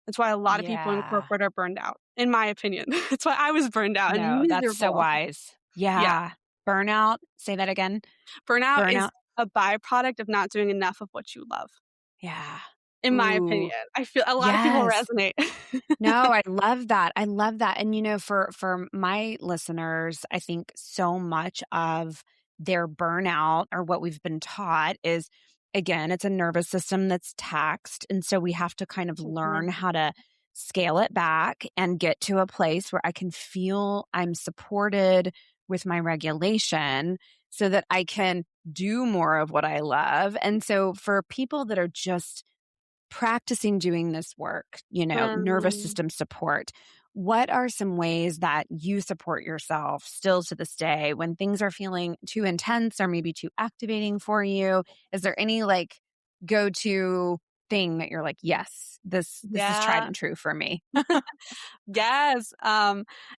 That's why a lot of people in Yeah. corporate are burned out, in my opinion. That's why I was burned out and No, that's so miserable. wise. Yeah. Yeah. Burnout, say that again. Burnout is Burnout. a byproduct of not doing enough of what you love, Yeah. in my Ooh. opinion. I feel a lot of people Yes. resonate. No, I love that. I love that. And for my listeners, I think so much of their burnout, or what we've been taught is, again, it's a nervous system that's taxed. And so we have to kind of Mhm. learn how to scale it back and get to a place where I can feel I'm supported with my regulation so that I can do more of what I love. And so for people that are just practicing doing this work, nervous Mm. system support, what are some ways that you support yourself still to this day when things are feeling too intense or maybe too activating for you? Is there any like go to thing that you're like, yes, this is tried Yeah. and true for me? Yes.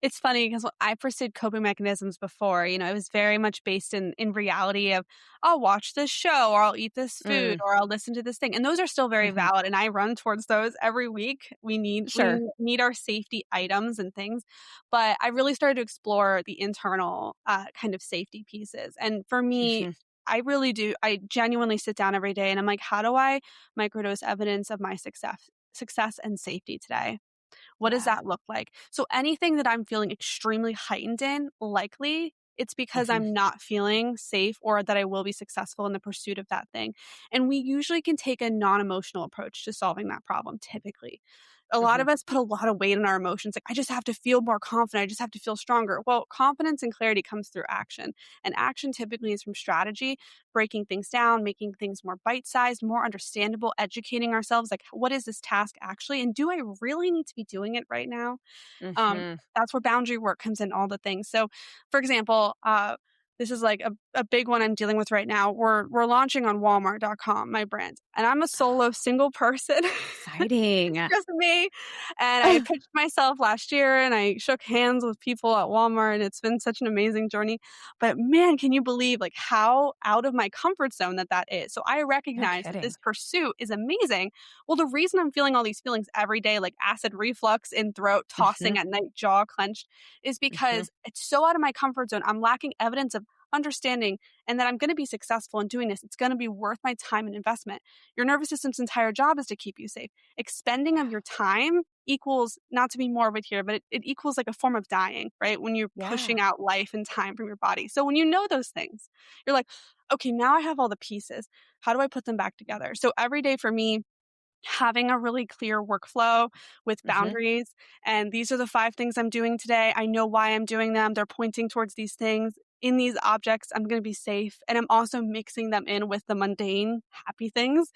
It's funny because when I pursued coping mechanisms before, it was very much based in reality of I'll watch this show or I'll eat this food Mm, or I'll listen to this thing. And those are still very hmm. valid. And I run towards those every week. Sure. We need our safety items and things. But I really started to explore the internal kind of safety pieces. And for me, Hmm. I really do. I genuinely sit down every day and I'm like, how do I microdose evidence of my success and safety today? What does Yeah. that look like? So anything that I'm feeling extremely heightened in, likely it's because Hmm. I'm not feeling safe or that I will be successful in the pursuit of that thing. And we usually can take a non-emotional approach to solving that problem typically. A lot Hmm. of us put a lot of weight in our emotions. Like, I just have to feel more confident. I just have to feel stronger. Well, confidence and clarity comes through action. And action typically is from strategy, breaking things down, making things more bite sized, more understandable, educating ourselves. Like, what is this task actually? And do I really need to be doing it right now? Hmm. That's where boundary work comes in, all the things. So, for example, this is like a big one I'm dealing with right now. We're launching on Walmart.com, my brand, and I'm a solo single person. Exciting. It's just me. And I pitched myself last year and I shook hands with people at Walmart and it's been such an amazing journey. But man, can you believe like how out of my comfort zone that is? So I No recognize that kidding. this pursuit is amazing. Well, the reason I'm feeling all these feelings every day, like acid reflux in throat, Hmm. tossing at night, jaw clenched, is Hmm. because it's so out of my comfort zone. I'm lacking evidence of understanding and that I'm going to be successful in doing this. It's going to be worth my time and investment. Your nervous system's entire job is to keep you safe. Expending of your time equals, not to be morbid here, but it equals like a form of dying, right? When you're Yeah. pushing out life and time from your body. So when you know those things, you're like, okay, now I have all the pieces. How do I put them back together? So every day for me, having a really clear workflow with Hmm. boundaries. And these are the 5 things I'm doing today. I know why I'm doing them. They're pointing towards these things. In these objects, I'm going to be safe. And I'm also mixing them in with the mundane, happy things.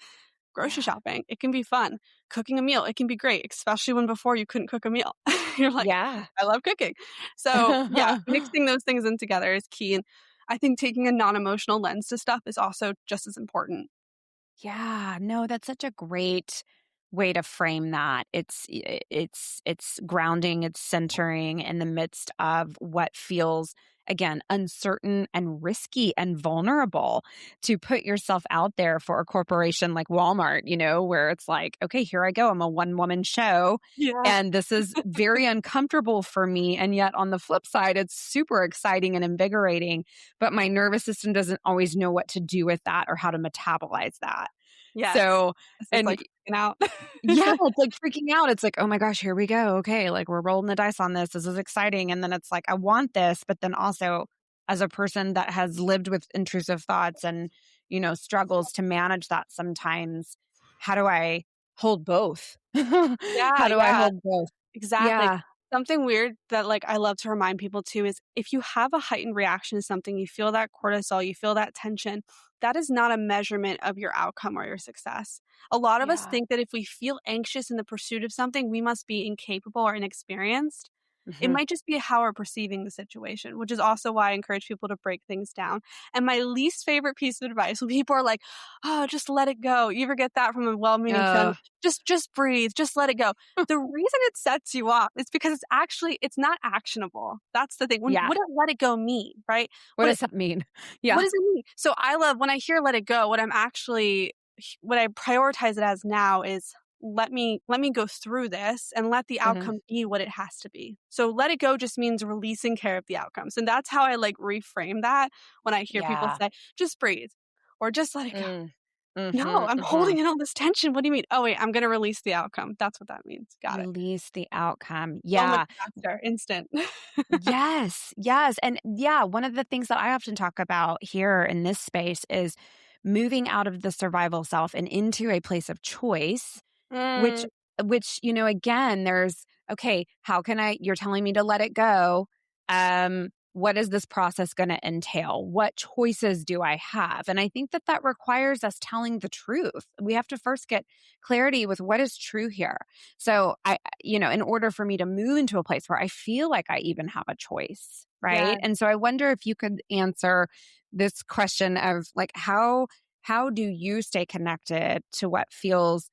Grocery Yeah. shopping, it can be fun. Cooking a meal, it can be great, especially when before you couldn't cook a meal. You're like, Yeah. I love cooking. So, yeah, mixing those things in together is key. And I think taking a non emotional lens to stuff is also just as important. Yeah, no, that's such a great way to frame that. It's grounding, it's centering in the midst of what feels again uncertain and risky and vulnerable to put yourself out there for a corporation like Walmart, where it's like, okay, here I go. I'm a one-woman show Yeah. and this is very uncomfortable for me, and yet on the flip side it's super exciting and invigorating, but my nervous system doesn't always know what to do with that or how to metabolize that. Yes. So, This is and like freaking out. yeah, it's like freaking out. It's like, "Oh my gosh, here we go. Okay, like we're rolling the dice on this. This is exciting." And then it's like, I want this, but then also as a person that has lived with intrusive thoughts and, struggles to manage that sometimes, how do I hold both? Yeah, How do I yeah. hold both? Exactly. Yeah. Something weird that, like, I love to remind people too is if you have a heightened reaction to something, you feel that cortisol, you feel that tension, that is not a measurement of your outcome or your success. A lot of us Yeah. think that if we feel anxious in the pursuit of something, we must be incapable or inexperienced. It Mhm. might just be how we're perceiving the situation, which is also why I encourage people to break things down. And my least favorite piece of advice when people are like, "Oh, just let it go." You ever get that from a well-meaning friend? Oh, Just breathe, just let it go. The reason it sets you off is because it's not actionable. That's the thing. yeah. What does let it go mean, right? What What does that mean? what Yeah. does it mean? So I love when I hear let it go, what I prioritize it as now is let me go through this and let the Mhm. outcome be what it has to be. So let it go just means releasing care of the outcomes. And that's how I like reframe that when I hear people Yeah. say, just breathe or just let it go. Mm. No, Mhm, I'm mhm. holding in all this tension. What do you mean? Oh, wait, I'm gonna release the outcome. That's what that means. Got it. Release the outcome. So much Yeah. faster, instant. Yes, yes, and yeah, one of the things that I often talk about here in this space is moving out of the survival self and into a place of choice, which Mm, again, there's, okay, how can you're telling me to let it go. What is this process going to entail? What choices do I have? And I think that that requires us telling the truth. We have to first get clarity with what is true here. So in order for me to move into a place where I feel like I even have a choice, right? yes. And so I wonder if you could answer this question of like, how do you stay connected to what feels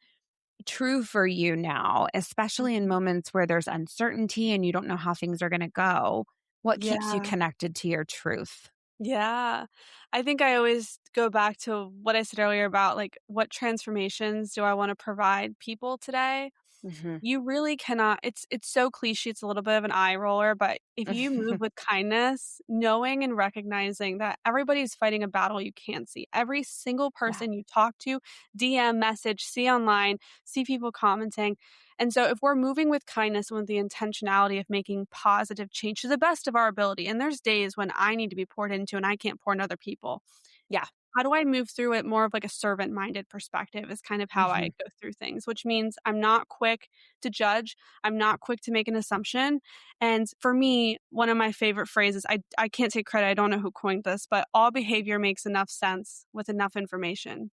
true for you now, especially in Mhm. moments where there's uncertainty and you don't know how things are going to go? What keeps you Yeah. connected to your truth? Yeah. I think I always go back to what I said earlier about, like, what transformations do I wanna provide people today? Hmm. You really cannot it's so cliche, it's a little bit of an eye roller, but if you move with kindness, knowing and recognizing that everybody's fighting a battle you can't see. Every single Yeah. person you talk to, DM, message, see online, see people commenting. And so if we're moving with kindness and with the intentionality of making positive change to the best of our ability, and there's days when I need to be poured into and I can't pour into other people. Yeah. How do I move through it more of like a servant-minded perspective is kind of how I Hmm. go through things, which means I'm not quick to judge, I'm not quick to make an assumption, and for me, one of my favorite phrases, I can't take credit, I don't know who coined this, but all behavior makes enough sense with enough information.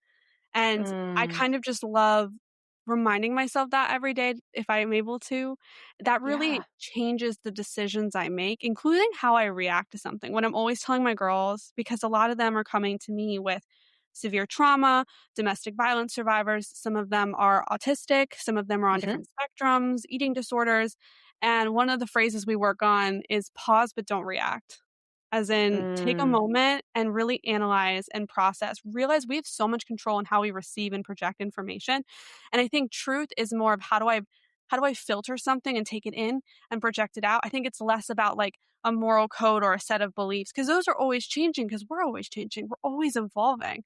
And I Mm. kind of just love reminding myself that every day if I am able to. That Yeah. really changes the decisions I make, including how I react to something. When I'm always telling my girls, because a lot of them are coming to me with severe trauma, domestic violence survivors, some of them are autistic, some of them are on Hmm. different spectrums, eating disorders. And one of the phrases we work on is pause but don't react. As in, take a Mm. moment and really analyze and process. Realize we have so much control in how we receive and project information. And I think truth is more of how do I filter something and take it in and project it out? I think it's less about like a moral code or a set of beliefs because those are always changing because we're always changing. We're always evolving.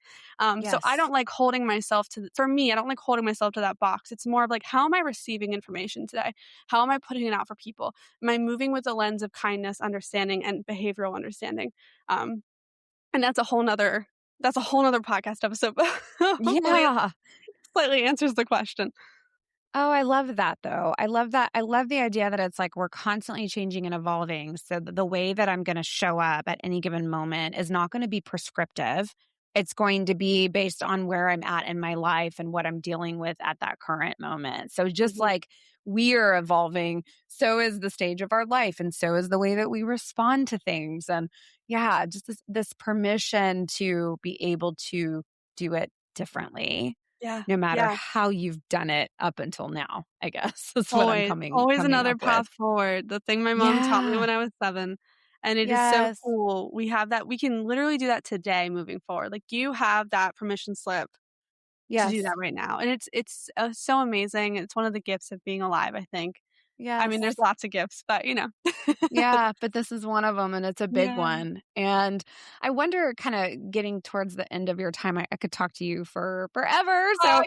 So I Yes. don't like holding myself for me, I don't like holding myself to that box. It's more of like, how am I receiving information today? How am I putting it out for people? Am I moving with a lens of kindness, understanding, and behavioral understanding? Um, and that's a whole nother podcast episode, but hopefully it Yeah. slightly answers the question. Oh, I love that though. I love that. I love the idea that it's like we're constantly changing and evolving. So the way that I'm going to show up at any given moment is not going to be prescriptive. It's going to be based on where I'm at in my life and what I'm dealing with at that current moment. So just Mhm. like we are evolving, so is the stage of our life and so is the way that we respond to things. And yeah, just this permission to be able to do it differently Yeah, no matter yeah. how you've done it up until now, I guess, is what I'm Always, coming always coming another up with. path forward. The thing my mom taught me Yeah. when I was 7, and it is so Yes. cool. We have that we can literally do that today moving forward. Like, you have that permission slip to do that Yes. right now, and it's so amazing. It's one of the gifts of being alive, I think. I mean, there's Yes. lots of gifts, but, you know. Yeah, but this is one of them, and it's a big Yeah. one, and I wonder kinda getting towards the end of your time, I could talk to you for forever, Oh, so,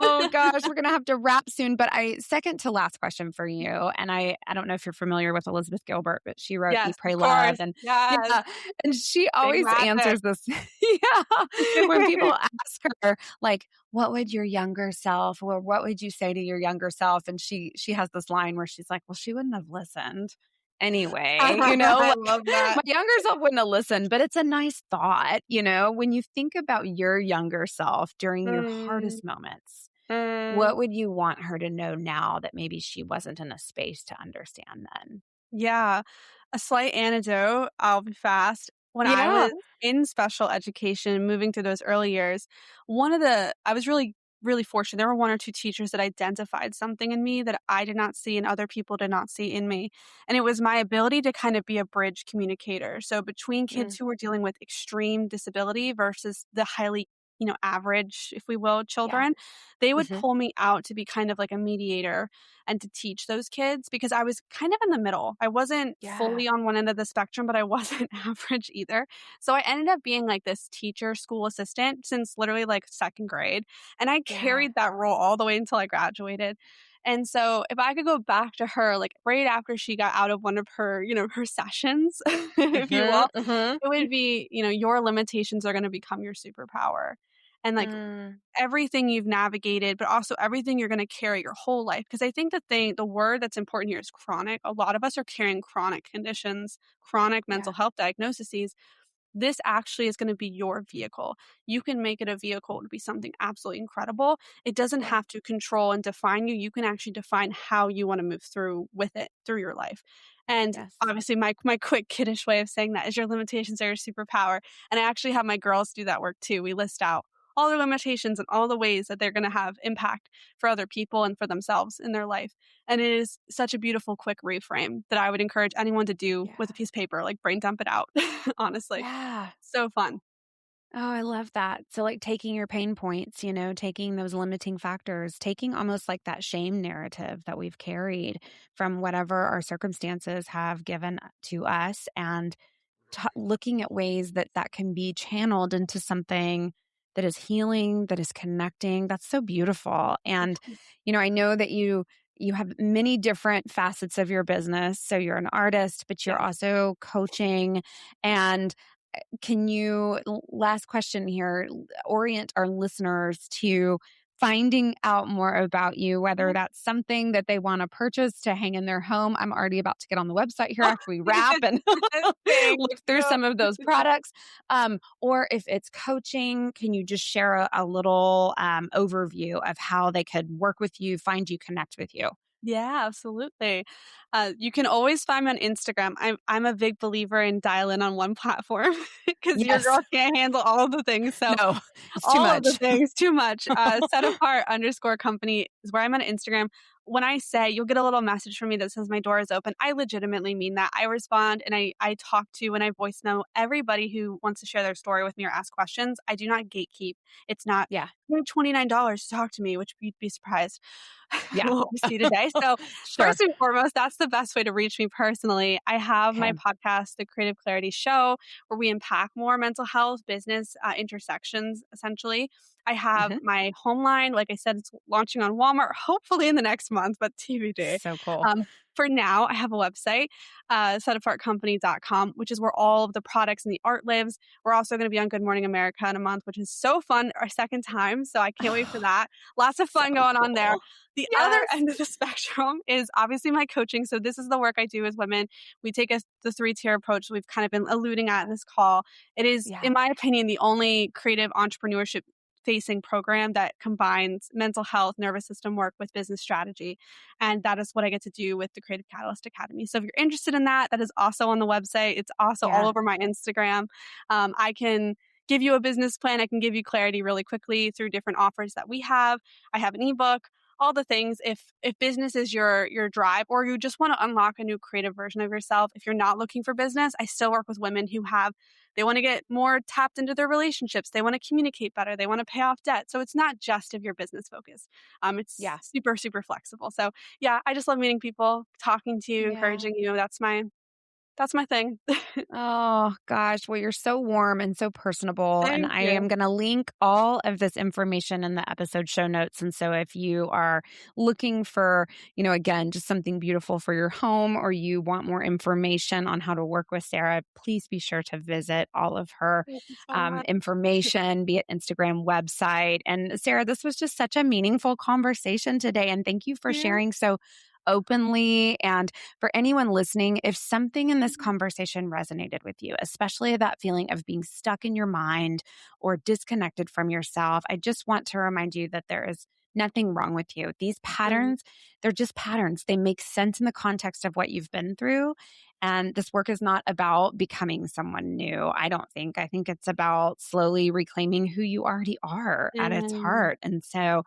oh yeah. gosh, we're gonna have to wrap soon, but second to last question for you, and I don't know if you're familiar with Elizabeth Gilbert, but she wrote Yes, Eat, of Pray, Love, course. and Yes. yeah, and she Big always magic. answers this yeah, when people ask her, like, "What would your younger self or what would you say to your younger self?" And she has this line where she's like, "Well, she wouldn't have listened." Anyway, I like love that. my younger self wouldn't have listened, but it's a nice thought, when you think about your younger self during your Mm, hardest moments, mm. what would you want her to know now that maybe she wasn't in a space to understand then? Yeah. A slight anecdote, I'll be fast. When I Yeah. was in special education, moving through those early years, I was really, really fortunate. There were 1 or 2 teachers that identified something in me that I did not see and other people did not see in me. And it was my ability to kind of be a bridge communicator. So between kids Mm, who were dealing with extreme disability versus the highly average, if we will, Yeah. children, they would Hmm. pull me out to be kind of like a mediator and to teach those kids because I was kind of in the middle. I wasn't Yeah. fully on one end of the spectrum, but I wasn't average either. So I ended up being like this teacher, school assistant since literally like second grade. And I Yeah. carried that role all the way until I graduated. And so if I could go back to her, like right after she got out of one of her, her sessions, if you Hmm. will, Hmm. it would be, your limitations are going to become your superpower. And like Mm, everything you've navigated, but also everything you're going to carry your whole life. Because I think the word that's important here is chronic. A lot of us are carrying chronic conditions, chronic yeah. mental health diagnoses. This actually is going to be your vehicle. You can make it a vehicle to be something absolutely incredible. It doesn't Yeah. have to control and define you. You can actually define how you want to move through with it through your life. And Yes. obviously, my quick kiddish way of saying that is your limitations are your superpower. And I actually have my girls do that work too. We list out all their limitations and all the ways that they're going to have impact for other people and for themselves in their life. And it is such a beautiful, quick reframe that I would encourage anyone to do Yeah. with a piece of paper, like brain dump it out, honestly. Yeah. So fun. Oh, I love that. So, like taking your pain points, taking those limiting factors, taking almost like that shame narrative that we've carried from whatever our circumstances have given to us, and looking at ways that that can be channeled into something that is healing, that is connecting. That's so beautiful. And, I know that you have many different facets of your business. So you're an artist, but you're Yes. also coaching. And can you, last question here, orient our listeners to finding out more about you, whether Yeah. that's something that they want to purchase to hang in their home? I'm already about to get on the website here after we wrap and Thank look through you. some of those products. Or if it's coaching, can you just share a little overview of how they could work with you, find you, connect with you? Yeah, absolutely. You can always find me on Instagram. I'm a big believer in dial in on one platform because your Yes. girl can't handle all of the things. So No, it's too all of the much. things, too much. Set apart underscore company is where I'm on Instagram. When I say you'll get a little message from me that says my door is open, I legitimately mean that. I respond and I talk to and I voice note everybody who wants to share their story with me or ask questions. I do not gatekeep. It's not Yeah. $29 to talk to me, which you'd be surprised Yeah. what we see today. So Sure. first and foremost, that's the best way to reach me personally. I have my Okay. podcast, The Creative Clarity Show, where we unpack more mental health, business intersections, essentially. I have Hmm. my home line. Like I said, it's launching on Walmart, hopefully in the next month, but TBD. So cool. Um, for now, I have a website, setapartcompany.com, which is where all of the products and the art lives. We're also going to be on Good Morning America in a month, which is so fun, our second time. So I can't wait for that. Lots of So fun going on there. cool. The other Yes. end of the spectrum is obviously my coaching. So this is the work I do with women. We take the three-tier approach we've kind of been alluding at in this call. It is, Yeah. in my opinion, the only creative entrepreneurship facing program that combines mental health, nervous system work with business strategy. And that is what I get to do with the Creative Catalyst Academy. So if you're interested in that, that is also on the website. It's also all Yeah. over my Instagram. I can give you a business plan. I can give you clarity really quickly through different offers that we have. I have an ebook, all the things. If business is your drive, or you just want to unlock a new creative version of yourself, if you're not looking for business, I still work with women who they want to get more tapped into their relationships. They want to communicate better. They want to pay off debt. So it's not just if you're business focused. It's Yeah. super, super flexible. So yeah, I just love meeting people, talking to you, Yeah. encouraging you. That's my thing. Oh, gosh. Well, you're so warm and so personable. And Thank I you. am going to link all of this information in the episode show notes. And so if you are looking for, again, just something beautiful for your home, or you want more information on how to work with Sarah, please be sure to visit all of her Thank you so much. information, be it Instagram, website. And Sarah, this was just such a meaningful conversation today. And thank you for You. sharing so openly. And for anyone listening, if something in this conversation resonated with you, especially that feeling of being stuck in your mind or disconnected from yourself, I just want to remind you that there is nothing wrong with you. These Mm, patterns, they're just patterns. They make sense in the context of what you've been through. And this work is not about becoming someone new, I don't think. I think it's about slowly reclaiming who you already are at its mm. heart. And so,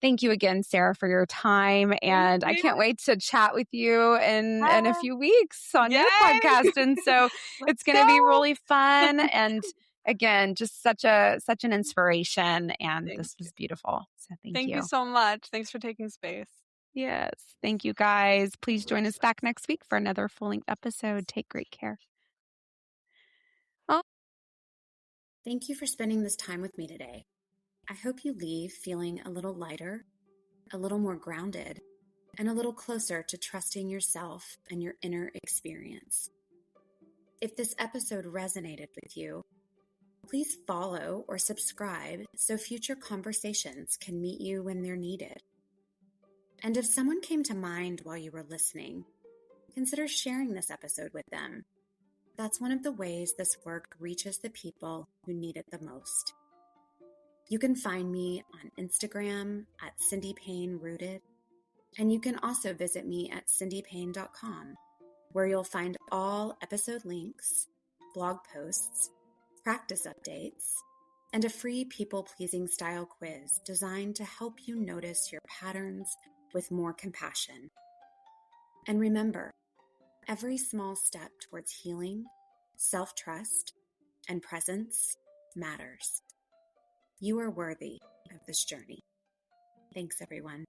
thank you again, Sarah, for your time. Thank And I you. can't wait to chat with you in a Ah, few weeks on your yay! podcast. And so it's Let's going to be go. really fun. And again, just such an inspiration, and Thank this you. was beautiful. So thank Thank you you. so much. Thanks for taking space. Yes. Thank you guys. Please join us back next week for another full-length episode. Take great care. Oh. Thank you for spending this time with me today. I hope you leave feeling a little lighter, a little more grounded, and a little closer to trusting yourself and your inner experience. If this episode resonated with you, please follow or subscribe so future conversations can meet you when they're needed. And if someone came to mind while you were listening, consider sharing this episode with them. That's one of the ways this work reaches the people who need it the most. You can find me on Instagram at Cindy Payne Rooted, and you can also visit me at cindypayne.com, where you'll find all episode links, blog posts, practice updates, and a free people-pleasing style quiz designed to help you notice your patterns with more compassion. And remember, every small step towards healing, self-trust, and presence matters. You are worthy of this journey. Thanks, everyone.